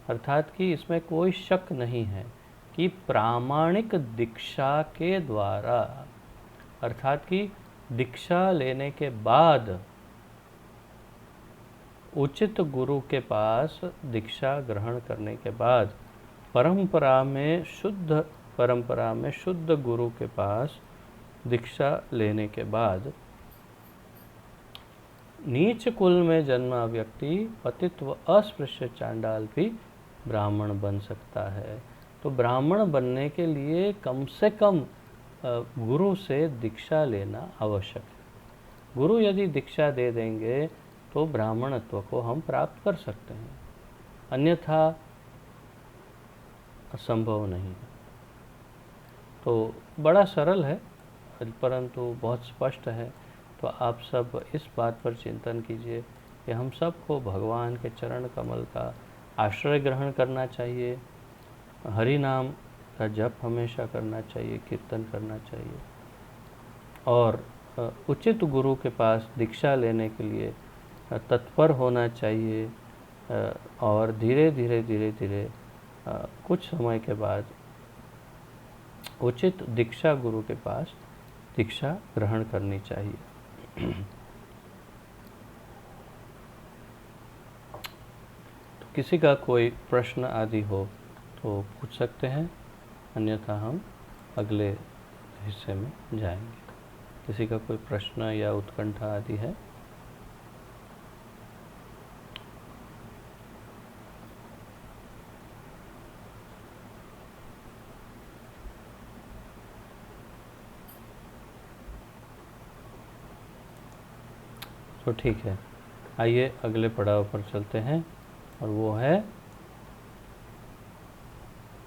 Speaker 1: अर्थात कि इसमें कोई शक नहीं है कि प्रामाणिक दीक्षा के द्वारा, अर्थात कि दीक्षा लेने के बाद उचित गुरु के पास दीक्षा ग्रहण करने के बाद परंपरा में शुद्ध गुरु के पास दीक्षा लेने के बाद नीच कुल में जन्मा व्यक्ति पतित व अस्पृश्य चांडाल भी ब्राह्मण बन सकता है। तो ब्राह्मण बनने के लिए कम से कम गुरु से दीक्षा लेना आवश्यक है। गुरु यदि दीक्षा दे देंगे तो ब्राह्मणत्व को हम प्राप्त कर सकते हैं, अन्यथा असंभव नहीं। तो बड़ा सरल है परंतु बहुत स्पष्ट है। तो आप सब इस बात पर चिंतन कीजिए कि हम सबको भगवान के चरण कमल का आश्रय ग्रहण करना चाहिए, हरि नाम का जप हमेशा करना चाहिए, कीर्तन करना चाहिए और उचित गुरु के पास दीक्षा लेने के लिए तत्पर होना चाहिए और धीरे धीरे कुछ समय के बाद उचित दीक्षा गुरु के पास दीक्षा ग्रहण करनी चाहिए। तो किसी का कोई प्रश्न आदि हो तो पूछ सकते हैं, अन्यथा हम अगले हिस्से में जाएंगे। किसी का कोई प्रश्न या उत्कंठा आदि है? तो ठीक है, आइए अगले पड़ाव पर चलते हैं, और वो है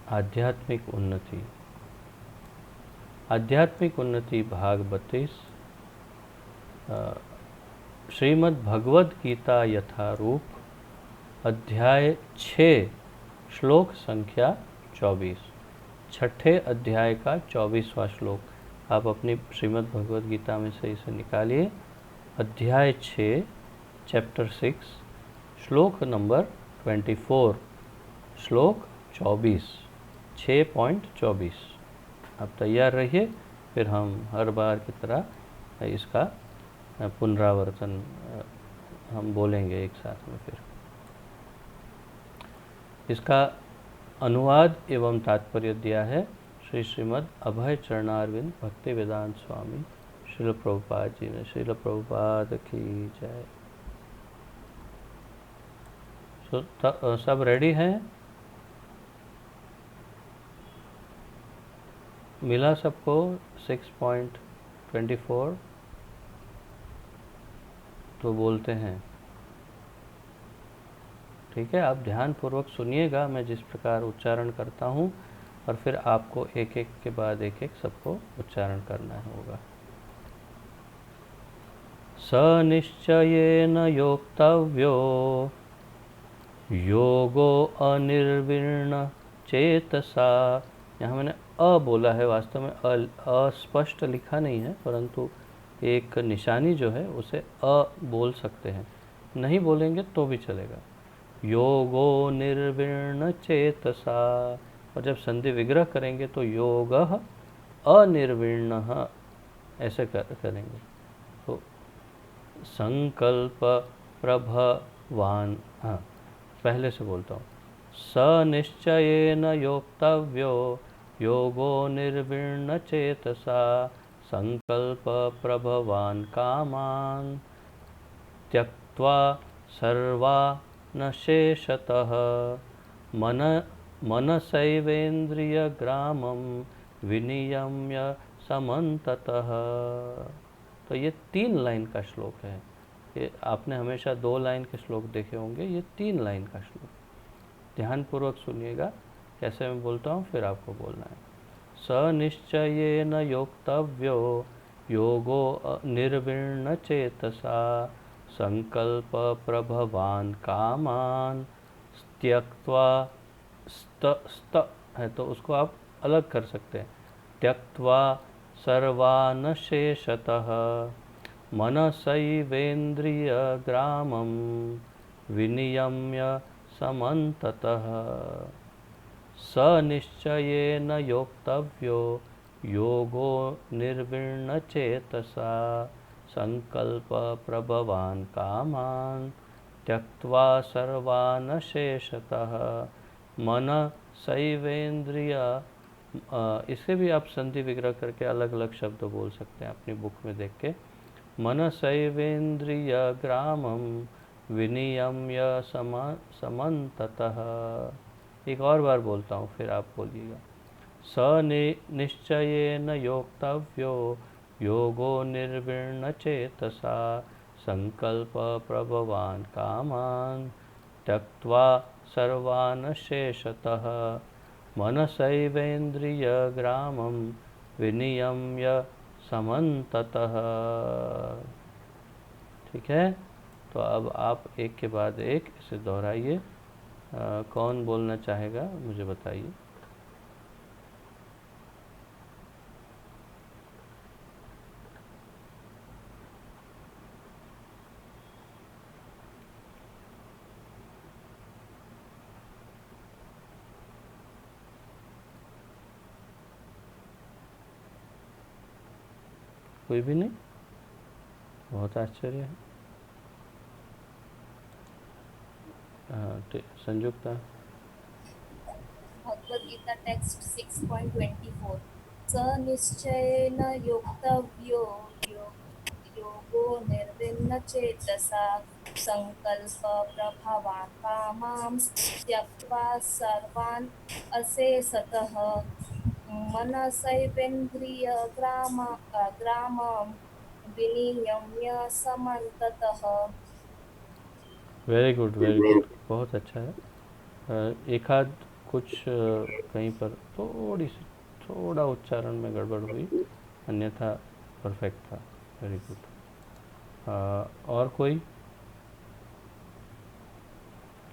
Speaker 1: आध्यात्मिक उन्नति। आध्यात्मिक उन्नति भाग 32, श्रीमद् भगवद गीता यथारूप, अध्याय 6, श्लोक संख्या 24। छठे अध्याय का 24वां श्लोक आप अपनी श्रीमद् भगवद गीता में से इसे निकालिए। अध्याय 6, चैप्टर 6, श्लोक नंबर 24, श्लोक 24, 6.24। आप तैयार रहिए, फिर हम हर बार की तरह इसका पुनरावर्तन हम बोलेंगे एक साथ में। फिर इसका अनुवाद एवं तात्पर्य दिया है श्रीमद् अभय चरणारविंद भक्ति वेदांत स्वामी श्रील प्रभुपाद जी ने। श्रील प्रभुपाद की जय। सब रेडी हैं? मिला सबको 6.24? तो बोलते हैं। ठीक है, आप ध्यान पूर्वक सुनिएगा मैं जिस प्रकार उच्चारण करता हूँ, और फिर आपको एक एक के बाद एक एक सबको उच्चारण करना होगा। सनिश्चयेन योक्तव्यो योगो अनिर्विण्ण चेतसा। यहाँ मैंने अ बोला है, वास्तव में अस्पष्ट लिखा नहीं है, परंतु एक निशानी जो है उसे अ बोल सकते हैं, नहीं बोलेंगे तो भी चलेगा। योगो निर्विण्ण चेतसा, और जब संधि विग्रह करेंगे तो योगः अनिर्विण्णः ऐसे करेंगे। तो संकल्प प्रभवान, हाँ पहले से बोलता हूँ। सनिश्चयेन योक्तव्यो योगो निर्विण्ण चेतसा संकल्प प्रभवान कामान त्यक्त्वा सर्वा न शेषतः मनसैवेन्द्रियग्रामं विनियम्य समन्ततः। तो ये 3 लाइन का श्लोक है। ये आपने हमेशा 2 लाइन के श्लोक देखे होंगे, ये 3 लाइन का श्लोक। ध्यानपूर्वक सुनिएगा कैसे मैं बोलता हूँ, फिर आपको बोलना है। सनिश्चयेन योक्तव्यो योगो निर्विण्ण चेतसा संकल्प प्रभवान कामान त्यक्त्वा, स्त है तो उसको आप अलग कर सकते हैं, त्यक्त्वा सर्वान् शेषतः मनसैवेन्द्रियग्रामं विनियम्य समन्ततः। सनिश्चयेन योक्तव्यो योगो निर्विण्ण चेतसा संकल्प प्रभवान कामान त्यक्त्वा सर्वान् शेषतः मन सैवेन्द्रिय। इसे भी आप संधि विग्रह करके अलग अलग शब्द बोल सकते हैं अपनी बुक में देख के। मन सैवेन्द्रिय ग्रामं विनियम्य समन्ततः। एक और बार बोलता हूँ, फिर आप बोलिएगा। सनिश्चयेन योक्तव्यो योगो निर्विण्ण चेतसा संकल्प प्रभवान कामान त्यक्त्वा सर्वान् शेषतः मनसैवेन्द्रिय ग्रामं विनियम्य समन्ततः। ठीक है, तो अब आप एक के बाद एक इसे दोहराइए। कौन बोलना चाहेगा मुझे बताइए। कोई भी नहीं? बहुत आश्चर्य है। संयुक्ता।
Speaker 2: भगवद गीता टेक्स्ट 6.24 सनिश्चयेन योक्तव्यो योगो निर्विण्ण चेतसा संकल्प प्रभवान कामां त्यक्त्वा सर्वान् अशेषतः मनसैवेन्द्रियग्रामं विनियम्य समन्ततः।
Speaker 1: वेरी गुड, वेरी गुड, बहुत अच्छा है। एक आध कुछ कहीं पर थोड़ा उच्चारण में गड़बड़ हुई, अन्यथा परफेक्ट था। Very good.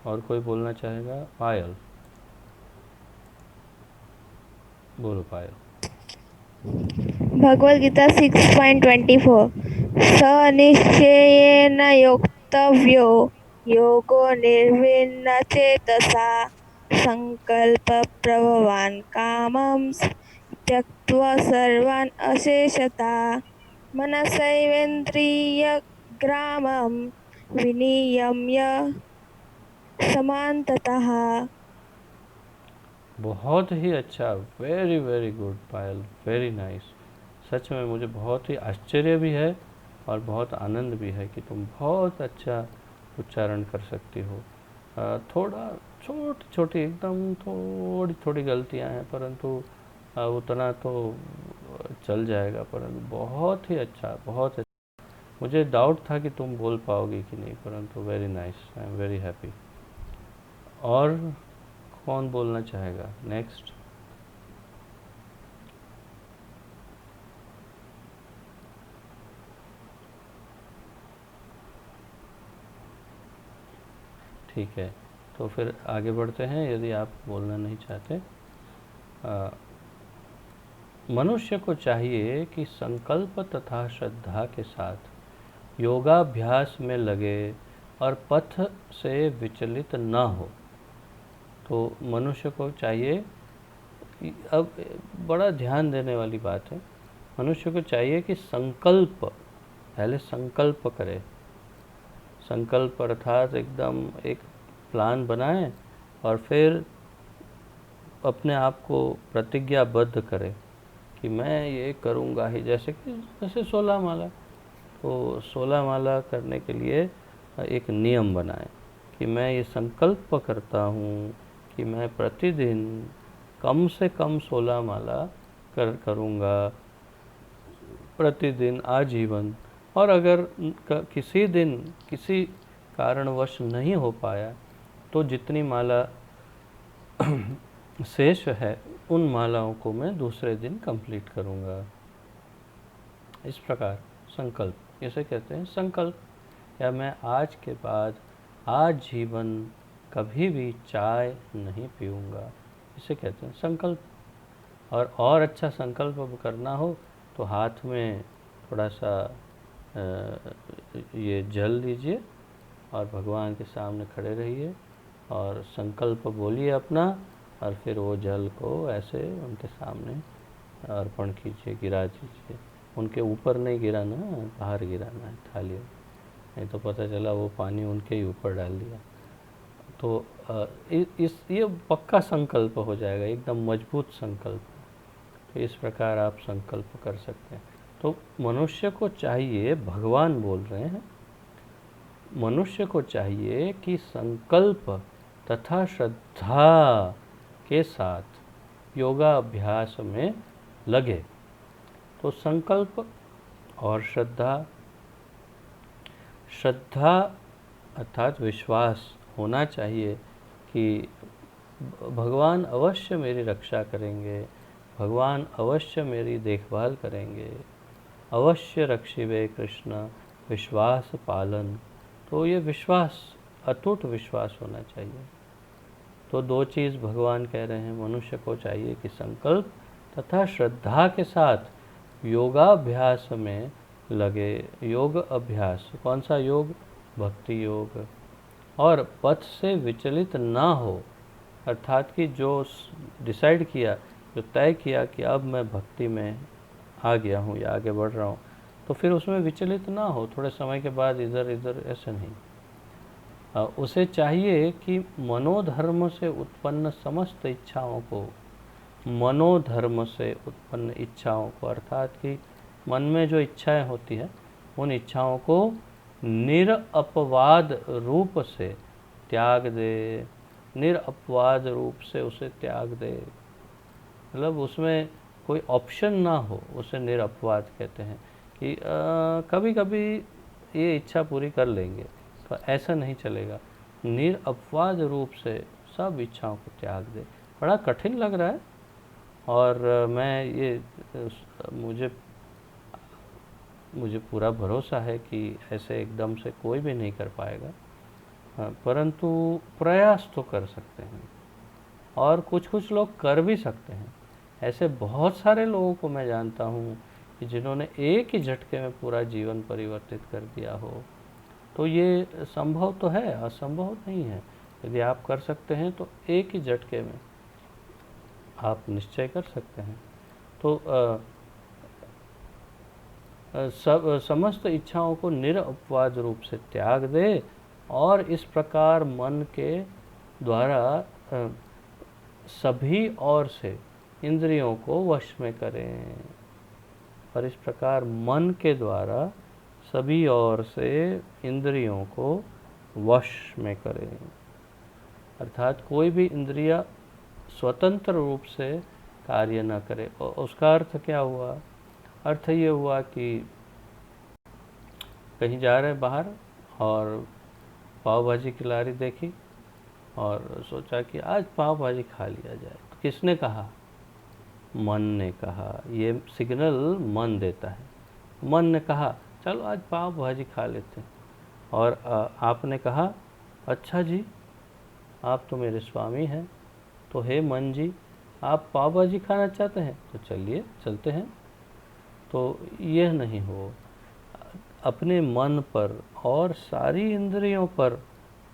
Speaker 1: और कोई बोलना चाहेगा? पायल, बोलो पायल।
Speaker 3: भगवद गीता 6.24 स निश्चयेन योक्तव्यो योगो निर्विण्ण चेतसा संकल्प प्रभवान कामं त्यक्त्वा सर्वान् अशेषता मनसैवेन्द्रियग्रामं विनियम्य समान्ततः।
Speaker 1: बहुत ही अच्छा, वेरी वेरी गुड पायल, वेरी नाइस। सच में मुझे बहुत ही आश्चर्य भी है और बहुत आनंद भी है कि तुम बहुत अच्छा उच्चारण कर सकती हो। थोड़ा छोटी छोटी एकदम थोड़ी थोड़ी गलतियां हैं, परंतु उतना तो चल जाएगा, परंतु बहुत ही अच्छा, बहुत अच्छा। मुझे डाउट था कि तुम बोल पाओगी कि नहीं, परंतु very nice, I am very happy. और कौन बोलना चाहेगा नेक्स्ट? ठीक है, तो फिर आगे बढ़ते हैं यदि आप बोलना नहीं चाहते। मनुष्य को चाहिए कि संकल्प तथा श्रद्धा के साथ योगाभ्यास में लगे और पथ से विचलित न हो। तो मनुष्य को चाहिए, अब बड़ा ध्यान देने वाली बात है, मनुष्य को चाहिए कि संकल्प, पहले संकल्प करे। संकल्प अर्थात एकदम एक प्लान बनाए और फिर अपने आप को प्रतिज्ञाबद्ध करे कि मैं ये करूँगा ही। जैसे 16 माला, तो 16 माला करने के लिए एक नियम बनाए कि मैं ये संकल्प करता हूँ कि मैं प्रतिदिन कम से कम 16 माला करूँगा, प्रतिदिन आजीवन। और अगर किसी दिन किसी कारणवश नहीं हो पाया तो जितनी माला शेष है उन मालाओं को मैं दूसरे दिन कंप्लीट करूँगा। इस प्रकार संकल्प, इसे कहते हैं संकल्प। या मैं आज के बाद आजीवन कभी भी चाय नहीं पीऊँगा, इसे कहते हैं संकल्प। और अच्छा संकल्प करना हो तो हाथ में थोड़ा सा ये जल लीजिए और भगवान के सामने खड़े रहिए और संकल्प बोलिए अपना, और फिर वो जल को ऐसे उनके सामने अर्पण कीजिए, गिरा दीजिए। उनके ऊपर नहीं गिराना, बाहर गिराना है थाली में, नहीं तो पता चला वो पानी उनके ही ऊपर डाल दिया। तो ये पक्का संकल्प हो जाएगा, एकदम मजबूत संकल्प। तो इस प्रकार आप संकल्प कर सकते हैं। तो मनुष्य को चाहिए, भगवान बोल रहे हैं, मनुष्य को चाहिए कि संकल्प तथा श्रद्धा के साथ योगाभ्यास में लगे। तो संकल्प और श्रद्धा, श्रद्धा अर्थात विश्वास होना चाहिए कि भगवान अवश्य मेरी रक्षा करेंगे, भगवान अवश्य मेरी देखभाल करेंगे, अवश्य रक्षिवे कृष्ण विश्वास पालन। तो ये विश्वास, अटूट विश्वास होना चाहिए। तो दो चीज़ भगवान कह रहे हैं, मनुष्य को चाहिए कि संकल्प तथा श्रद्धा के साथ योगाभ्यास में लगे। योग अभ्यास, कौन सा योग? भक्ति योग। और पथ से विचलित ना हो, अर्थात कि जो डिसाइड किया, जो तय किया कि अब मैं भक्ति में आ गया हूँ या आगे बढ़ रहा हूँ, तो फिर उसमें विचलित ना हो, थोड़े समय के बाद इधर इधर ऐसे नहीं। उसे चाहिए कि मनोधर्म से उत्पन्न समस्त इच्छाओं को, मनोधर्म से उत्पन्न इच्छाओं को, अर्थात कि मन में जो इच्छाएं होती हैं उन इच्छाओं को निरअपवाद रूप से त्याग दे। निरअपवाद रूप से उसे त्याग दे, मतलब उसमें कोई ऑप्शन ना हो, उसे निरअपवाद कहते हैं। कि कभी कभी ये इच्छा पूरी कर लेंगे, तो ऐसा नहीं चलेगा। निरपवाद रूप से सब इच्छाओं को त्याग दे। बड़ा कठिन लग रहा है, और मैं ये मुझे पूरा भरोसा है कि ऐसे एकदम से कोई भी नहीं कर पाएगा, परंतु प्रयास तो कर सकते हैं, और कुछ कुछ लोग कर भी सकते हैं। ऐसे बहुत सारे लोगों को मैं जानता हूँ कि जिन्होंने एक ही झटके में पूरा जीवन परिवर्तित कर दिया हो। तो ये संभव तो है, असंभव नहीं है। यदि आप कर सकते हैं तो एक ही झटके में आप निश्चय कर सकते हैं। तो समस्त इच्छाओं को निरपवाद रूप से त्याग दे, और इस प्रकार मन के द्वारा सभी ओर से इंद्रियों को वश में करें। और इस प्रकार मन के द्वारा सभी ओर से इंद्रियों को वश में करें, अर्थात कोई भी इंद्रिया स्वतंत्र रूप से कार्य न करे। और उसका अर्थ क्या हुआ? अर्थ ये हुआ कि कहीं जा रहे बाहर और पाव भाजी की लारी देखी और सोचा कि आज पाव भाजी खा लिया जाए। तो किसने कहा? मन ने कहा। ये सिग्नल मन देता है। मन ने कहा चलो आज पाव भाजी खा लेते हैं, और आपने कहा अच्छा जी, आप तो मेरे स्वामी हैं, तो हे मन जी, आप पाव भाजी खाना चाहते हैं तो चलिए चलते हैं। तो यह नहीं हो। अपने मन पर और सारी इंद्रियों पर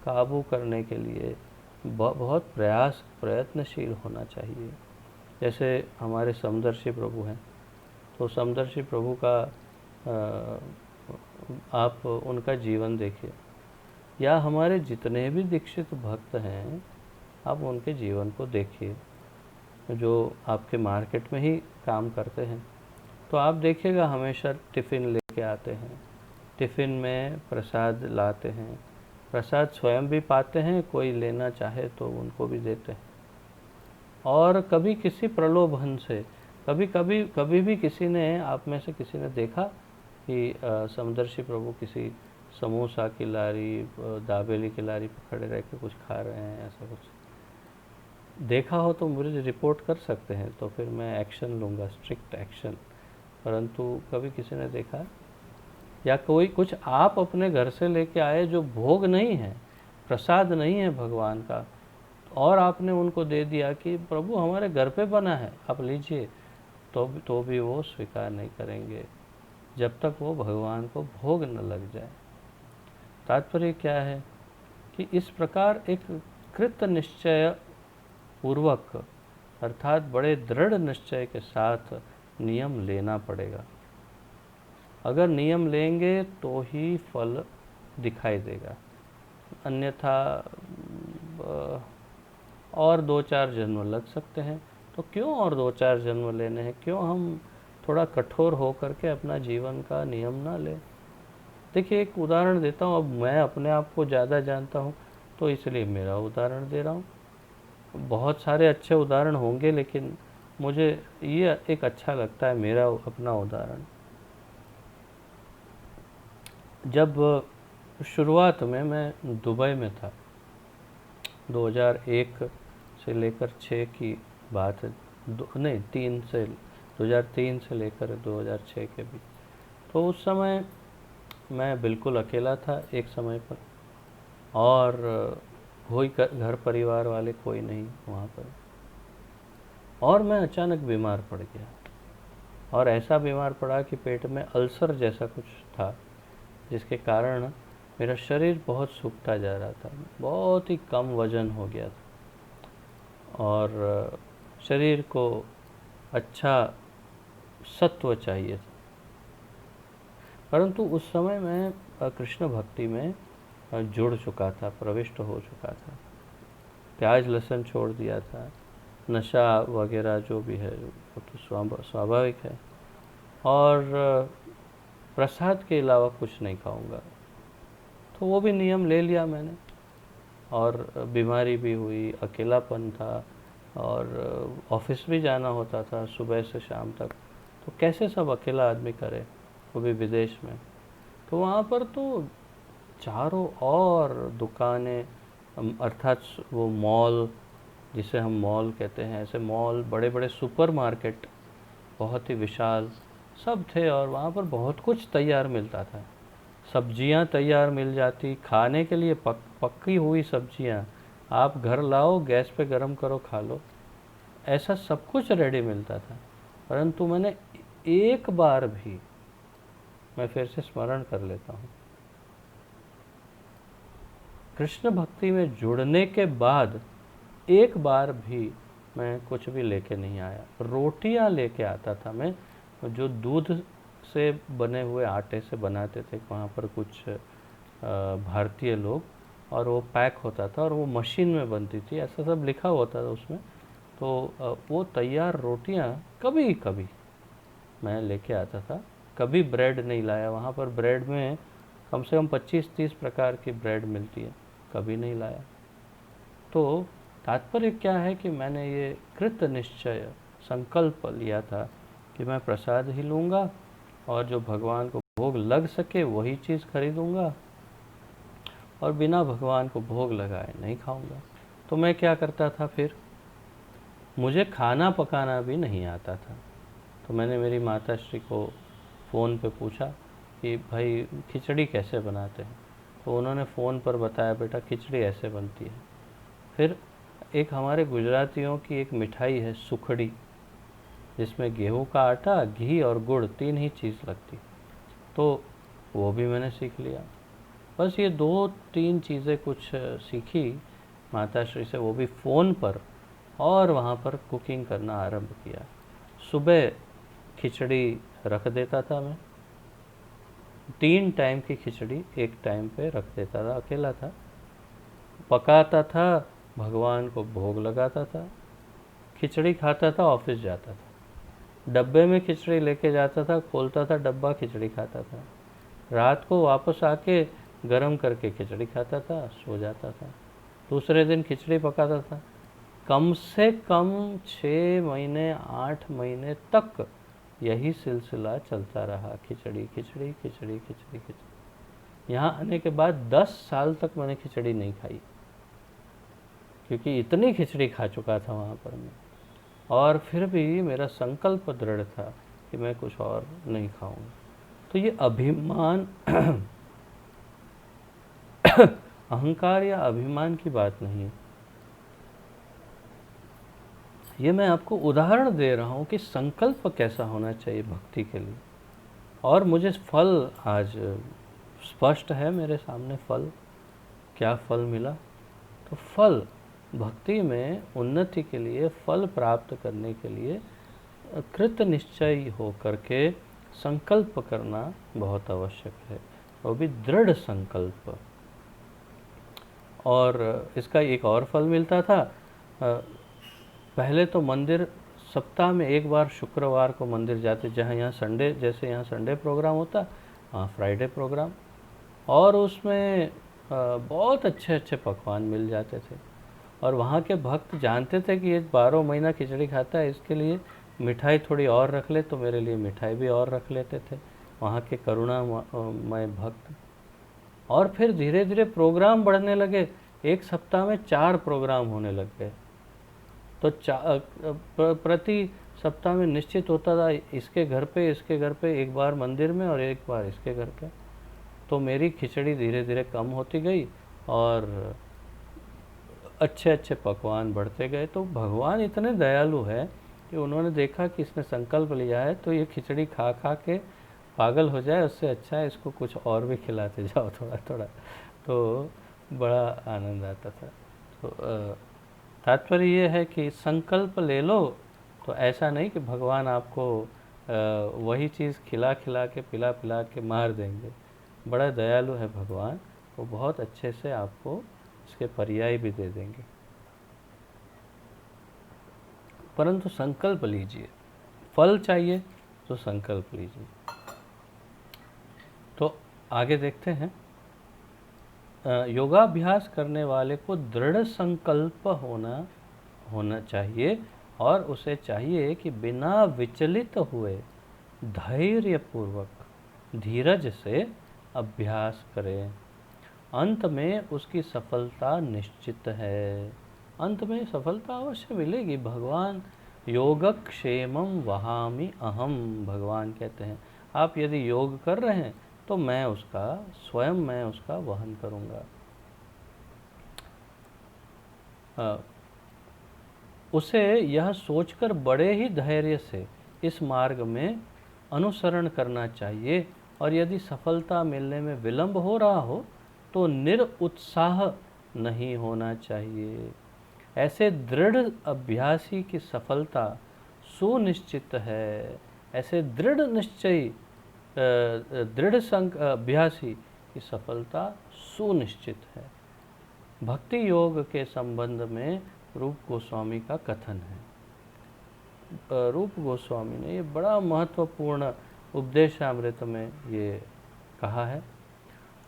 Speaker 1: काबू करने के लिए बहुत प्रयत्नशील होना चाहिए। जैसे हमारे समदर्शी प्रभु हैं, तो समदर्शी प्रभु का आप उनका जीवन देखिए, या हमारे जितने भी दीक्षित भक्त हैं आप उनके जीवन को देखिए, जो आपके मार्केट में ही काम करते हैं, तो आप देखिएगा हमेशा टिफ़िन लेके आते हैं, टिफ़िन में प्रसाद लाते हैं, प्रसाद स्वयं भी पाते हैं, कोई लेना चाहे तो उनको भी देते हैं। और कभी किसी प्रलोभन से, कभी भी किसी ने, आप में से किसी ने देखा कि समदर्शी प्रभु किसी समोसा की लारी, दाबेली की लारी पर खड़े रह के कुछ खा रहे हैं? ऐसा कुछ देखा हो तो मुझे रिपोर्ट कर सकते हैं, तो फिर मैं एक्शन लूँगा, स्ट्रिक्ट एक्शन। परंतु कभी किसी ने देखा? या कोई कुछ आप अपने घर से लेके आए जो भोग नहीं है, प्रसाद नहीं है भगवान का, और आपने उनको दे दिया कि प्रभु हमारे घर पे बना है, आप लीजिए, तो भी वो स्वीकार नहीं करेंगे जब तक वो भगवान को भोग न लग जाए। तात्पर्य क्या है कि इस प्रकार एक कृत निश्चय पूर्वक, अर्थात बड़े दृढ़ निश्चय के साथ नियम लेना पड़ेगा। अगर नियम लेंगे तो ही फल दिखाई देगा, अन्यथा और 2-4 जन्म लग सकते हैं। तो क्यों और 2-4 जन्म लेने हैं? क्यों हम थोड़ा कठोर हो करके अपना जीवन का नियम ना लें? देखिए एक उदाहरण देता हूँ। अब मैं अपने आप को ज़्यादा जानता हूँ तो इसलिए मेरा उदाहरण दे रहा हूँ। बहुत सारे अच्छे उदाहरण होंगे, लेकिन मुझे ये एक अच्छा लगता है, मेरा अपना उदाहरण। जब शुरुआत में मैं दुबई में था, 2001 से लेकर 6 की बात है, 2003 से लेकर 2006 के बीच। तो उस समय मैं बिल्कुल अकेला था एक समय पर, और कोई घर परिवार वाले कोई नहीं वहाँ पर, और मैं अचानक बीमार पड़ गया। और ऐसा बीमार पड़ा कि पेट में अल्सर जैसा कुछ था, जिसके कारण मेरा शरीर बहुत सूखता जा रहा था, बहुत ही कम वजन हो गया था, और शरीर को अच्छा सत्व चाहिए था। परंतु उस समय मैं कृष्ण भक्ति में जुड़ चुका था, प्रविष्ट हो चुका था, प्याज लहसुन छोड़ दिया था, नशा वगैरह जो भी है वो तो स्वाभाविक है, और प्रसाद के अलावा कुछ नहीं खाऊंगा। तो वो भी नियम ले लिया मैंने, और बीमारी भी हुई, अकेलापन था, और ऑफिस भी जाना होता था सुबह से शाम तक, तो कैसे सब अकेला आदमी करे। वो भी विदेश में। तो वहाँ पर तो चारों ओर दुकानें, अर्थात वो मॉल, जिसे हम मॉल कहते हैं, ऐसे मॉल, बड़े बड़े सुपरमार्केट, बहुत ही विशाल सब थे। और वहाँ पर बहुत कुछ तैयार मिलता था। सब्जियाँ तैयार मिल जाती, खाने के लिए पक्की हुई सब्जियाँ, आप घर लाओ, गैस पे गरम करो, खा लो, ऐसा सब कुछ रेडी मिलता था। परंतु मैंने एक बार भी, मैं फिर से स्मरण कर लेता हूँ, कृष्ण भक्ति में जुड़ने के बाद एक बार भी मैं कुछ भी लेके नहीं आया। रोटियां लेके आता था मैं, जो दूध से बने हुए आटे से बनाते थे वहाँ पर कुछ भारतीय लोग, और वो पैक होता था और वो मशीन में बनती थी, ऐसा सब लिखा होता था उसमें। तो वो तैयार रोटियां कभी कभी मैं लेके आता था। कभी ब्रेड नहीं लाया, वहाँ पर ब्रेड में कम से कम 25-30 प्रकार की ब्रेड मिलती है, कभी नहीं लाया। तो तात्पर्य क्या है कि मैंने ये कृत निश्चय संकल्प लिया था कि मैं प्रसाद ही लूँगा और जो भगवान को भोग लग सके वही चीज़ खरीदूँगा, और बिना भगवान को भोग लगाए नहीं खाऊँगा। तो मैं क्या करता था फिर, मुझे खाना पकाना भी नहीं आता था। तो मैंने मेरी माता श्री को फ़ोन पे पूछा कि भाई खिचड़ी कैसे बनाते हैं। तो उन्होंने फ़ोन पर बताया, बेटा खिचड़ी ऐसे बनती है। फिर एक हमारे गुजरातियों की एक मिठाई है सुखड़ी, जिसमें गेहूं का आटा, घी और गुड़ 3 ही चीज़ लगती, तो वो भी मैंने सीख लिया। बस ये 2-3 चीज़ें कुछ सीखी माताश्री से, वो भी फ़ोन पर, और वहाँ पर कुकिंग करना आरंभ किया। सुबह खिचड़ी रख देता था मैं, 3 टाइम की खिचड़ी एक टाइम पे रख देता था, अकेला था, पकाता था, भगवान को भोग लगाता था, खिचड़ी खाता था, ऑफिस जाता था, डब्बे में खिचड़ी लेके जाता था, खोलता था डब्बा, खिचड़ी खाता था, रात को वापस आके गरम करके खिचड़ी खाता था, सो जाता था, दूसरे दिन खिचड़ी पकाता था। कम से कम 6 महीने 8 महीने तक यही सिलसिला चलता रहा, खिचड़ी खिचड़ी खिचड़ी खिचड़ी खिचड़ी। यहाँ आने के बाद 10 साल तक मैंने खिचड़ी नहीं खाई, क्योंकि इतनी खिचड़ी खा चुका था वहाँ पर मैं। और फिर भी मेरा संकल्प दृढ़ था कि मैं कुछ और नहीं खाऊंगा। तो ये अभिमान अहंकार या अभिमान की बात नहीं है, ये मैं आपको उदाहरण दे रहा हूँ कि संकल्प कैसा होना चाहिए भक्ति के लिए। और मुझे फल आज स्पष्ट है मेरे सामने, फल क्या फल मिला। तो फल भक्ति में उन्नति के लिए, फल प्राप्त करने के लिए कृत निश्चय हो करके संकल्प करना बहुत आवश्यक है, वो भी दृढ़ संकल्प। और इसका एक और फल मिलता था, पहले तो मंदिर सप्ताह में एक बार शुक्रवार को मंदिर जाते, जहाँ यहाँ संडे, जैसे यहाँ संडे प्रोग्राम होता, वहाँ फ्राइडे प्रोग्राम, और उसमें बहुत अच्छे अच्छे पकवान मिल जाते थे। और वहाँ के भक्त जानते थे कि ये 12 महीना खिचड़ी खाता है, इसके लिए मिठाई थोड़ी और रख ले, तो मेरे लिए मिठाई भी और रख लेते थे वहाँ के करुणामय भक्त। और फिर धीरे धीरे प्रोग्राम बढ़ने लगे, एक सप्ताह में 4 प्रोग्राम होने लग गए। तो प्रति सप्ताह में निश्चित होता था, इसके घर पे एक बार मंदिर में और एक बार इसके घर पे। तो मेरी खिचड़ी धीरे धीरे कम होती गई और अच्छे अच्छे पकवान बढ़ते गए। तो भगवान इतने दयालु है कि उन्होंने देखा कि इसने संकल्प लिया है, तो ये खिचड़ी खा खा के पागल हो जाए, उससे अच्छा है इसको कुछ और भी खिलाते जाओ थोड़ा थोड़ा। तो बड़ा आनंद आता था। तो तात्पर्य ये है कि संकल्प ले लो, तो ऐसा नहीं कि भगवान आपको वही चीज़ खिला खिला के, पिला पिला के मार देंगे। बड़ा दयालु है भगवान, वो बहुत अच्छे से आपको इसके पर्याय भी दे देंगे। परंतु संकल्प लीजिए, फल चाहिए तो संकल्प लीजिए। तो आगे देखते हैं, योगाभ्यास करने वाले को दृढ़ संकल्प होना चाहिए, और उसे चाहिए कि बिना विचलित हुए धैर्यपूर्वक धीरज से अभ्यास करे। अंत में उसकी सफलता निश्चित है। अंत में सफलता अवश्य मिलेगी। भगवान योगक्षेमं वहामि अहम, भगवान कहते हैं आप यदि योग कर रहे हैं तो मैं उसका वहन करूँगा। उसे यह सोचकर बड़े ही धैर्य से इस मार्ग में अनुसरण करना चाहिए, और यदि सफलता मिलने में विलंब हो रहा हो तो निरुत्साह नहीं होना चाहिए। ऐसे दृढ़ अभ्यासी की सफलता सुनिश्चित है। ऐसे दृढ़ निश्चयी अभ्यासी की सफलता सुनिश्चित है। भक्ति योग के संबंध में रूप गोस्वामी का कथन है। रूप गोस्वामी ने ये बड़ा महत्वपूर्ण उपदेशामृत में ये कहा है।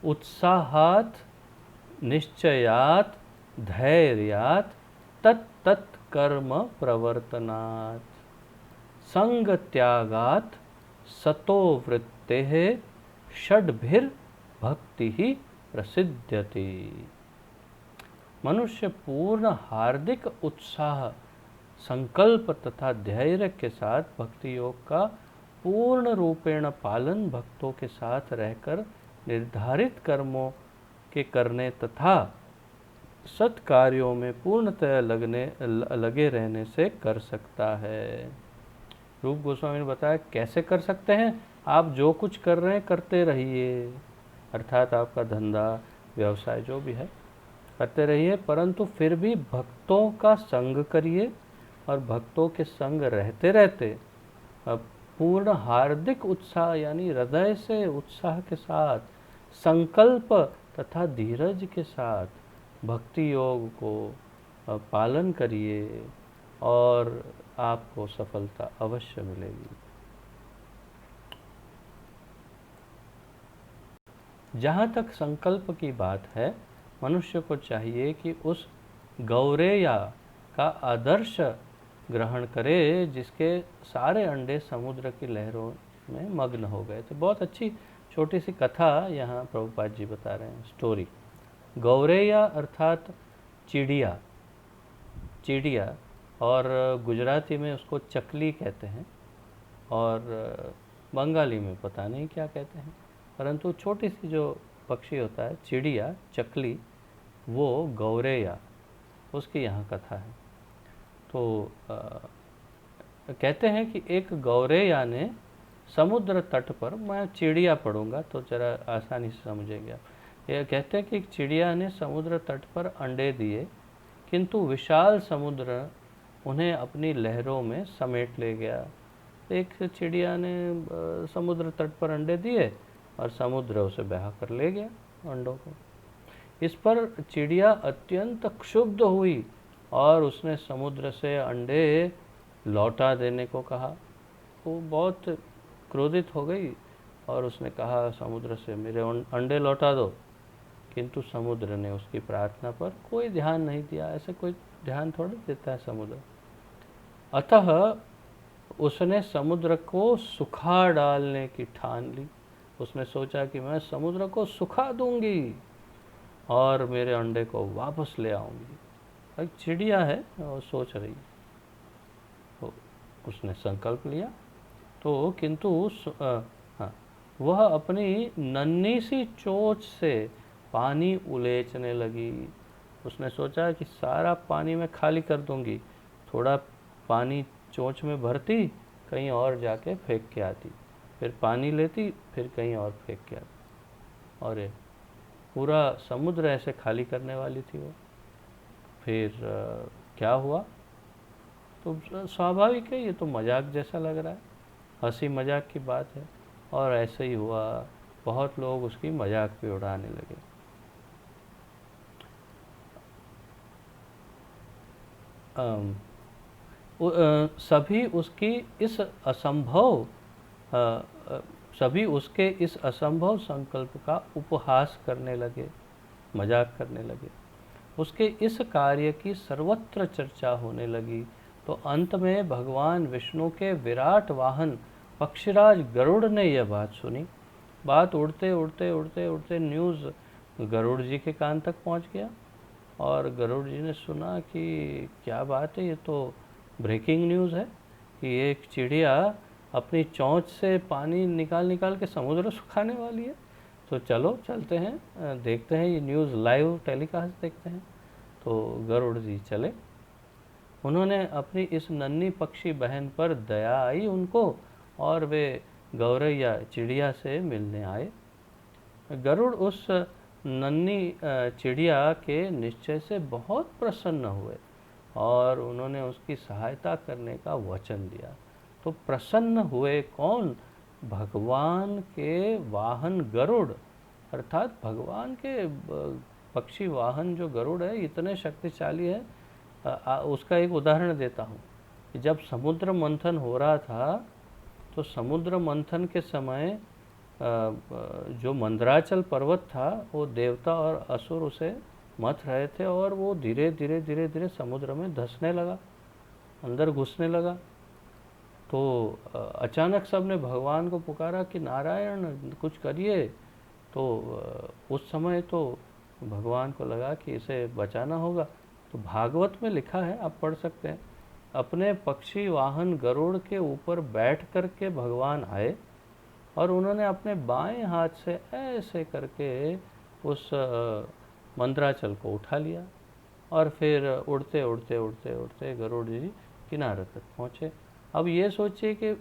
Speaker 1: उत्साहात निश्चयात धैर्यात तत्तत् कर्म प्रवर्तनात् संग त्यागात सतो वृत्तेः षड्भिर भक्ति ही प्रसिद्ध्यति। मनुष्य पूर्ण हार्दिक उत्साह, संकल्प तथा धैर्य के साथ भक्ति योग का पूर्ण रूपेण पालन भक्तों के साथ रहकर निर्धारित कर्मों के करने तथा सत्कार्यों में पूर्णतः लगे रहने से कर सकता है। रूप गोस्वामी ने बताया कैसे कर सकते हैं। आप जो कुछ कर रहे हैं करते रहिए, अर्थात आपका धंधा व्यवसाय जो भी है करते रहिए, परंतु फिर भी भक्तों का संग करिए, और भक्तों के संग रहते रहते पूर्ण हार्दिक उत्साह यानी हृदय से उत्साह के साथ, संकल्प तथा धीरज के साथ भक्ति योग को पालन करिए और आपको सफलता अवश्य मिलेगी। जहाँ तक संकल्प की बात है, मनुष्य को चाहिए कि उस गौरेया का आदर्श ग्रहण करे जिसके सारे अंडे समुद्र की लहरों में मग्न हो गए थे। बहुत अच्छी छोटी सी कथा यहाँ प्रभुपाद जी बता रहे हैं, स्टोरी। गौरेया अर्थात चिड़िया, चिड़िया, और गुजराती में उसको चकली कहते हैं, और बंगाली में पता नहीं क्या कहते हैं, परंतु छोटी सी जो पक्षी होता है चिड़िया, चकली, वो गौरेया, उसकी यहाँ कथा है। तो कहते हैं कि एक गौरेया ने समुद्र तट पर, मैं चिड़िया पढ़ूंगा तो जरा आसानी से समझेंगे। यह कहते हैं कि एक चिड़िया ने समुद्र तट पर अंडे दिए, किंतु विशाल समुद्र उन्हें अपनी लहरों में समेट ले गया। एक चिड़िया ने समुद्र तट पर अंडे दिए और समुद्र उसे बहा कर ले गया अंडों को। इस पर चिड़िया अत्यंत क्षुब्ध हुई और उसने समुद्र से अंडे लौटा देने को कहा। वो बहुत क्रोधित हो गई और उसने कहा समुद्र से, मेरे अंडे लौटा दो। किंतु समुद्र ने उसकी प्रार्थना पर कोई ध्यान नहीं दिया। ऐसे कोई ध्यान थोड़ी देता है समुद्र। अतः उसने समुद्र को सुखा डालने की ठान ली। उसने सोचा कि मैं समुद्र को सुखा दूंगी और मेरे अंडे को वापस ले आऊंगी। एक चिड़िया है और सोच रही, तो उसने संकल्प लिया। तो किंतु वह अपनी नन्ही सी चोंच से पानी उलेचने लगी। उसने सोचा कि सारा पानी मैं खाली कर दूंगी, थोड़ा पानी चोंच में भरती, कहीं और जाके फेंक के आती, फिर पानी लेती, फिर कहीं और फेंक के आती, और पूरा समुद्र ऐसे खाली करने वाली थी वो। फिर क्या हुआ, तो स्वाभाविक है, ये तो मजाक जैसा लग रहा है, हंसी मजाक की बात है, और ऐसे ही हुआ। बहुत लोग उसकी मजाक भी उड़ाने लगे। सभी उसके इस असंभव संकल्प का उपहास करने लगे, मजाक करने लगे। उसके इस कार्य की सर्वत्र चर्चा होने लगी। तो अंत में भगवान विष्णु के विराट वाहन पक्षीराज गरुड़ ने यह बात सुनी। बात उड़ते उड़ते उड़ते उड़ते न्यूज़ गरुड़ जी के कान तक पहुंच गया और गरुड़ जी ने सुना कि क्या बात है, ये तो ब्रेकिंग न्यूज़ है कि एक चिड़िया अपनी चोंच से पानी निकाल निकाल के समुद्र सुखाने वाली है। तो चलो चलते हैं, देखते हैं ये न्यूज़ लाइव टेलीकास्ट देखते हैं। तो गरुड़ जी चले। उन्होंने अपनी इस नन्ही पक्षी बहन पर दया आई उनको और वे गौरैया चिड़िया से मिलने आए। गरुड़ उस नन्ही चिड़िया के निश्चय से बहुत प्रसन्न हुए और उन्होंने उसकी सहायता करने का वचन दिया। तो प्रसन्न हुए कौन? भगवान के वाहन गरुड़, अर्थात भगवान के पक्षी वाहन जो गरुड़ है इतने शक्तिशाली है। उसका एक उदाहरण देता हूँ कि जब समुद्र मंथन हो रहा था तो समुद्र मंथन के समय जो मंदराचल पर्वत था वो देवता और असुर उसे मथ रहे थे और वो धीरे धीरे धीरे धीरे समुद्र में धंसने लगा, अंदर घुसने लगा। तो अचानक सबने भगवान को पुकारा कि नारायण कुछ करिए। तो उस समय तो भगवान को लगा कि इसे बचाना होगा। तो भागवत में लिखा है, आप पढ़ सकते हैं, अपने पक्षी वाहन गरुड़ के ऊपर बैठ कर के भगवान आए और उन्होंने अपने बाएं हाथ से ऐसे करके उस मंदराचल को उठा लिया और फिर उड़ते उड़ते उड़ते उड़ते गरुड़ जी किनारे तक पहुँचे। अब ये सोचिए कि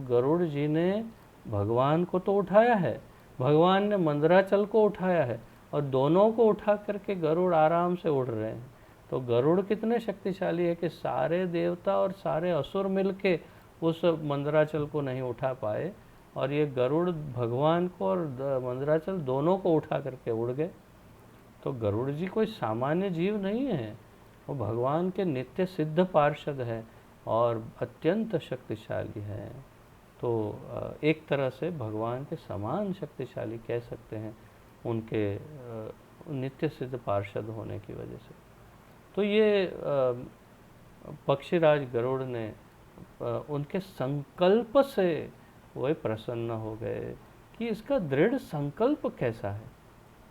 Speaker 1: गरुड़ जी ने भगवान को तो उठाया है, भगवान ने मंदराचल को उठाया है और दोनों को उठा करके गरुड़ आराम से उड़ रहे हैं। तो गरुड़ कितने शक्तिशाली है कि सारे देवता और सारे असुर मिलके उस मंदराचल को नहीं उठा पाए और ये गरुड़ भगवान को और मंदराचल दोनों को उठा करके उड़ गए। तो गरुड़ जी कोई सामान्य जीव नहीं है, वो भगवान के नित्य सिद्ध पार्षद है और अत्यंत शक्तिशाली है। तो एक तरह से भगवान के समान शक्तिशाली कह सकते हैं उनके नित्य सिद्ध पार्षद होने की वजह से। तो ये पक्षीराज गरुड़ ने उनके संकल्प से वही प्रसन्न हो गए कि इसका दृढ़ संकल्प कैसा है।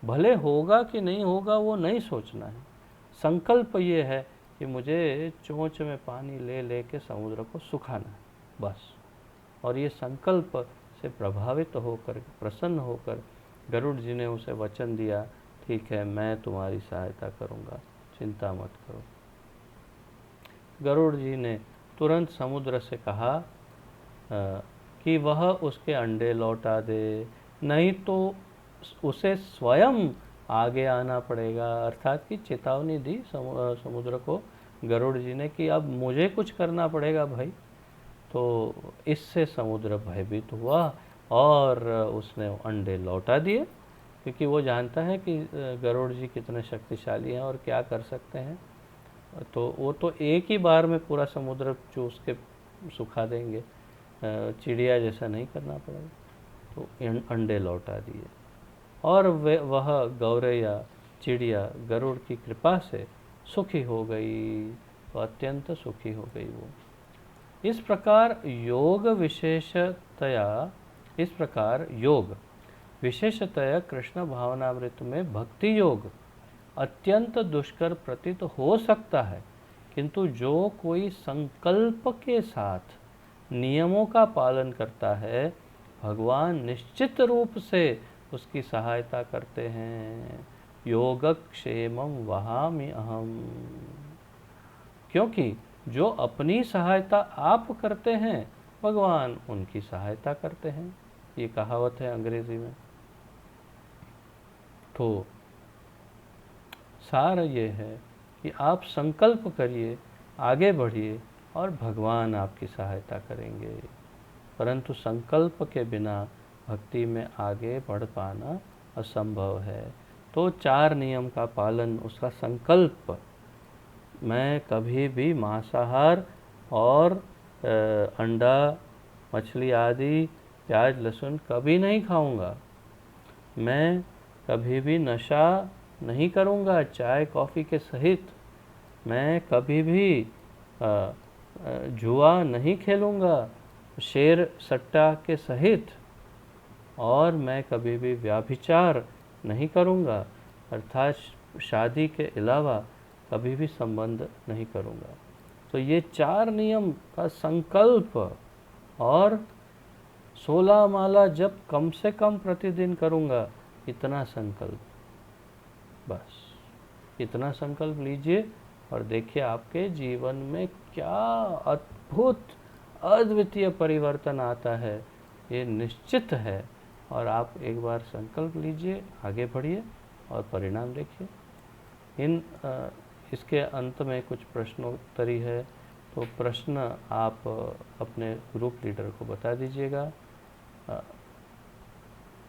Speaker 1: भले होगा कि नहीं होगा वो नहीं सोचना है, संकल्प ये है कि मुझे चोंच में पानी ले ले के समुद्र को सुखाना है बस। और ये संकल्प से प्रभावित होकर, प्रसन्न होकर गरुड़ जी ने उसे वचन दिया, ठीक है मैं तुम्हारी सहायता करूँगा, चिंता मत करो। गरुड़ जी ने तुरंत समुद्र से कहा कि वह उसके अंडे लौटा दे, नहीं तो उसे स्वयं आगे आना पड़ेगा। अर्थात कि चेतावनी दी समुद्र को गरुड़ जी ने कि अब मुझे कुछ करना पड़ेगा भाई। तो इससे समुद्र भयभीत हुआ और उसने अंडे लौटा दिए, क्योंकि वो जानता है कि गरुड़ जी कितने शक्तिशाली हैं और क्या कर सकते हैं। तो वो तो एक ही बार में पूरा समुद्र चूस के सुखा देंगे, चिड़िया जैसा नहीं करना पड़ेगा। तो अंडे लौटा दिए और वह गौरैया चिड़िया गरुड़ की कृपा से सुखी हो गई, तो अत्यंत सुखी हो गई वो। इस प्रकार योग विशेषतया कृष्ण भावनामृत में भक्ति योग अत्यंत दुष्कर प्रतीत हो सकता है, किंतु जो कोई संकल्प के साथ नियमों का पालन करता है भगवान निश्चित रूप से उसकी सहायता करते हैं। योगक्षेमं वहामि अहम्, क्योंकि जो अपनी सहायता आप करते हैं भगवान उनकी सहायता करते हैं। ये कहावत है अंग्रेजी में। तो सार ये है कि आप संकल्प करिए, आगे बढ़िए और भगवान आपकी सहायता करेंगे। परंतु संकल्प के बिना भक्ति में आगे बढ़ पाना असंभव है। तो 4 नियम का पालन, उसका संकल्प, मैं कभी भी मांसाहार और अंडा मछली आदि प्याज लहसुन कभी नहीं खाऊंगा, मैं कभी भी नशा नहीं करूंगा चाय कॉफ़ी के सहित, मैं कभी भी जुआ नहीं खेलूंगा शेर सट्टा के सहित, और मैं कभी भी व्याभिचार नहीं करूँगा, अर्थात शादी के अलावा कभी भी संबंध नहीं करूँगा। तो ये 4 नियम का संकल्प और 16 माला जब कम से कम प्रतिदिन करूँगा, इतना संकल्प, बस इतना संकल्प लीजिए और देखिए आपके जीवन में क्या अद्भुत अद्वितीय परिवर्तन आता है, ये निश्चित है। और आप एक बार संकल्प लीजिए, आगे बढ़िए और परिणाम देखिए। इसके अंत में कुछ प्रश्नोत्तरी है, तो प्रश्न आप अपने ग्रुप लीडर को बता दीजिएगा।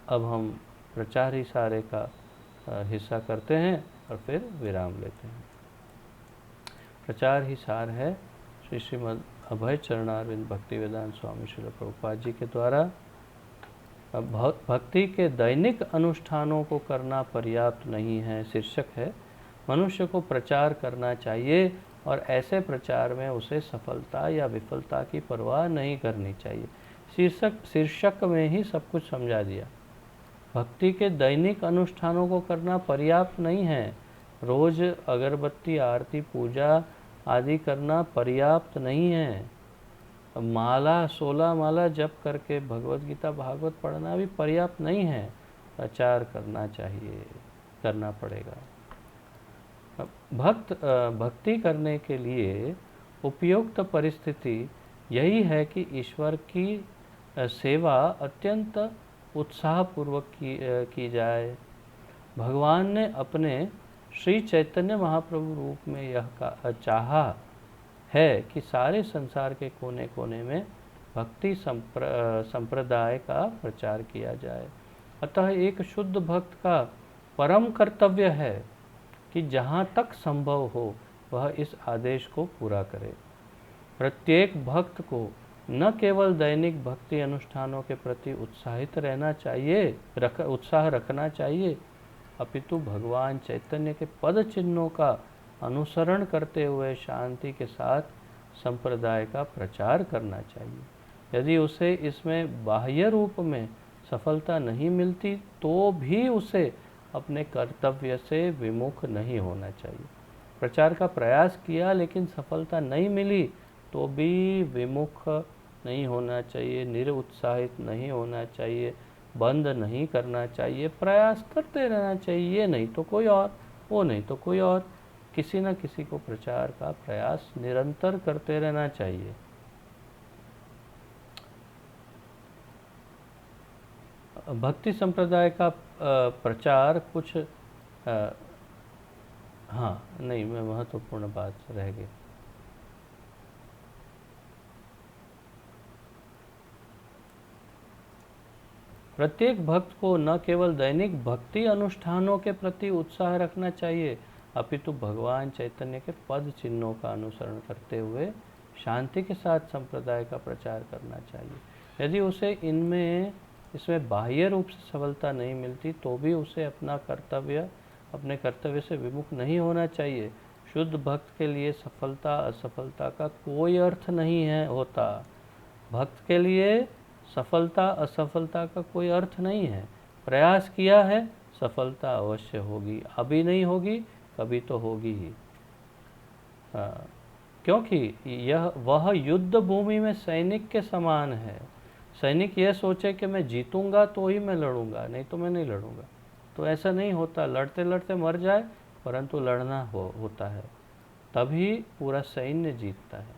Speaker 1: अब हम प्रचार ही सारे का हिस्सा करते हैं और फिर विराम लेते हैं। प्रचार ही सार है श्री श्रीमद् अभय चरणारविंद भक्तिवेदांत स्वामी श्रील प्रभुपाद जी के द्वारा। भक्ति के दैनिक अनुष्ठानों को करना पर्याप्त नहीं है, शीर्षक है। मनुष्य को प्रचार करना चाहिए और ऐसे प्रचार में उसे सफलता या विफलता की परवाह नहीं करनी चाहिए। शीर्षक में ही सब कुछ समझा दिया। भक्ति के दैनिक अनुष्ठानों को करना पर्याप्त नहीं है। रोज अगरबत्ती, आरती, पूजा आदि करना पर्याप्त नहीं है। माला 16 माला जप करके भगवत गीता भागवत पढ़ना भी पर्याप्त नहीं है। प्रचार करना चाहिए, करना पड़ेगा। भक्ति करने के लिए उपयुक्त परिस्थिति यही है कि ईश्वर की सेवा अत्यंत उत्साहपूर्वक की जाए। भगवान ने अपने श्री चैतन्य महाप्रभु रूप में यह चाहा है कि सारे संसार के कोने कोने में भक्ति संप्रदाय का प्रचार किया जाए। अतः एक शुद्ध भक्त का परम कर्तव्य है कि जहाँ तक संभव हो वह इस आदेश को पूरा करे। प्रत्येक भक्त को न केवल दैनिक भक्ति अनुष्ठानों के प्रति उत्साहित रहना चाहिए, उत्साह रखना चाहिए, अपितु भगवान चैतन्य के पद चिन्हों का अनुसरण करते हुए शांति के साथ संप्रदाय का प्रचार करना चाहिए। यदि उसे इसमें बाह्य रूप में सफलता नहीं मिलती तो भी उसे अपने कर्तव्य से विमुख नहीं होना चाहिए। प्रचार का प्रयास किया लेकिन सफलता नहीं मिली तो भी विमुख नहीं होना चाहिए, निरुत्साहित नहीं होना चाहिए, बंद नहीं करना चाहिए, प्रयास करते रहना चाहिए। ये नहीं तो कोई और, वो नहीं तो कोई और, किसी न किसी को प्रचार का प्रयास निरंतर करते रहना चाहिए। भक्ति संप्रदाय का प्रचार कुछ हाँ नहीं, मैं महत्वपूर्ण बात रह गई। प्रत्येक भक्त को न केवल दैनिक भक्ति अनुष्ठानों के प्रति उत्साह रखना चाहिए, अपितु भगवान चैतन्य के पद चिन्हों का अनुसरण करते हुए शांति के साथ संप्रदाय का प्रचार करना चाहिए। यदि उसे इसमें बाह्य रूप से सफलता नहीं मिलती तो भी उसे अपने कर्तव्य से विमुख नहीं होना चाहिए। शुद्ध भक्त के लिए सफलता असफलता का कोई अर्थ नहीं होता। भक्त के लिए सफलता असफलता का कोई अर्थ नहीं है। प्रयास किया है, सफलता अवश्य होगी, अभी नहीं होगी कभी तो होगी ही। क्योंकि वह युद्ध भूमि में सैनिक के समान है। सैनिक यह सोचे कि मैं जीतूंगा तो ही मैं लड़ूंगा, नहीं तो मैं नहीं लड़ूंगा, तो ऐसा नहीं होता। लड़ते लड़ते मर जाए, परंतु लड़ना होता है, तभी पूरा सैन्य जीतता है।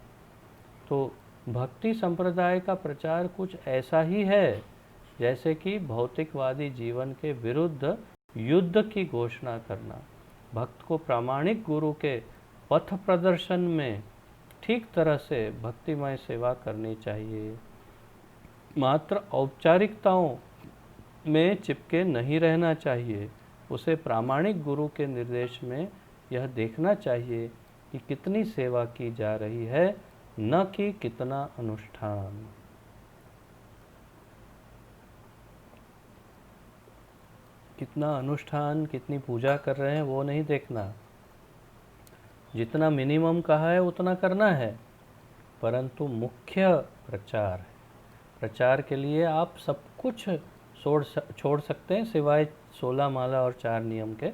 Speaker 1: तो भक्ति संप्रदाय का प्रचार कुछ ऐसा ही है जैसे कि भौतिकवादी जीवन के विरुद्ध युद्ध की घोषणा करना। भक्त को प्रामाणिक गुरु के पथ प्रदर्शन में ठीक तरह से भक्तिमय सेवा करनी चाहिए। मात्र औपचारिकताओं में चिपके नहीं रहना चाहिए। उसे प्रामाणिक गुरु के निर्देश में यह देखना चाहिए कि कितनी सेवा की जा रही है, न कि कितना अनुष्ठान। कितना अनुष्ठान, कितनी पूजा कर रहे हैं वो नहीं देखना। जितना मिनिमम कहा है उतना करना है, परंतु मुख्य प्रचार है। प्रचार के लिए आप सब कुछ छोड़ सकते हैं, सिवाय 16 माला और 4 नियम के।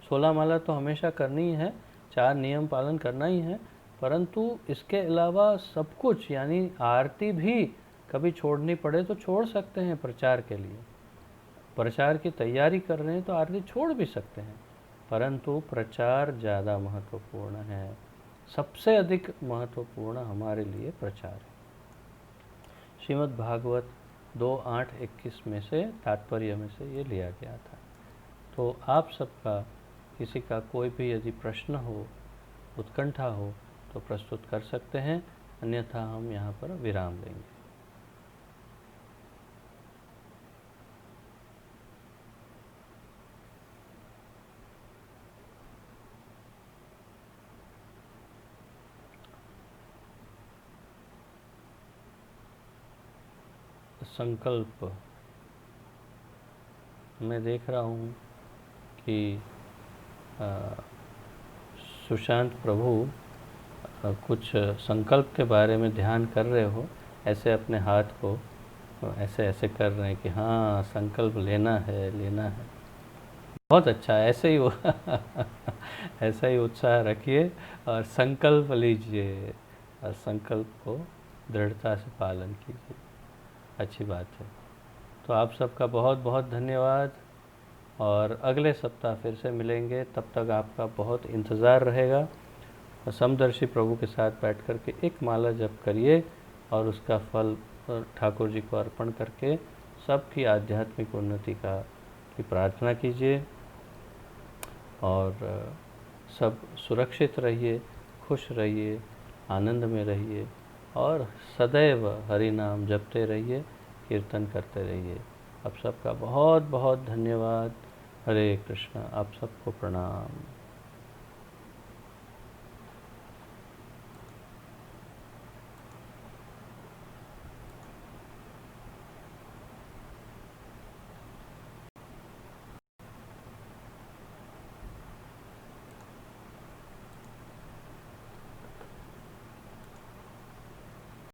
Speaker 1: 16 माला तो हमेशा करनी ही है, 4 नियम पालन करना ही है, परंतु इसके अलावा सब कुछ, यानी आरती भी कभी छोड़नी पड़े तो छोड़ सकते हैं। प्रचार के लिए, प्रचार की तैयारी कर रहे हैं तो आरती छोड़ भी सकते हैं, परंतु प्रचार ज़्यादा महत्वपूर्ण है। सबसे अधिक महत्वपूर्ण हमारे लिए प्रचार है। श्रीमद् भागवत 2:8-21 में से, तात्पर्य में से ये लिया गया था। तो आप सबका किसी का कोई भी यदि प्रश्न हो, उत्कंठा हो, तो प्रस्तुत कर सकते हैं, अन्यथा हम यहाँ पर विराम लेंगे। संकल्प, मैं देख रहा हूँ कि सुशांत प्रभु कुछ संकल्प के बारे में ध्यान कर रहे हो, ऐसे अपने हाथ को ऐसे ऐसे कर रहे हैं कि हाँ संकल्प लेना है, लेना है। बहुत अच्छा, ऐसे ही वो ऐसा ही उत्साह रखिए और संकल्प लीजिए और संकल्प को दृढ़ता से पालन कीजिए। अच्छी बात है। तो आप सबका बहुत बहुत धन्यवाद, और अगले सप्ताह फिर से मिलेंगे। तब तक आपका बहुत इंतज़ार रहेगा। समदर्शी प्रभु के साथ बैठ कर के एक माला जप करिए और उसका फल ठाकुर जी को अर्पण करके सबकी आध्यात्मिक उन्नति की प्रार्थना कीजिए, और सब सुरक्षित रहिए, खुश रहिए, आनंद में रहिए, और सदैव हरि नाम जपते रहिए, कीर्तन करते रहिए। आप सबका बहुत बहुत धन्यवाद। हरे कृष्ण। आप सबको प्रणाम।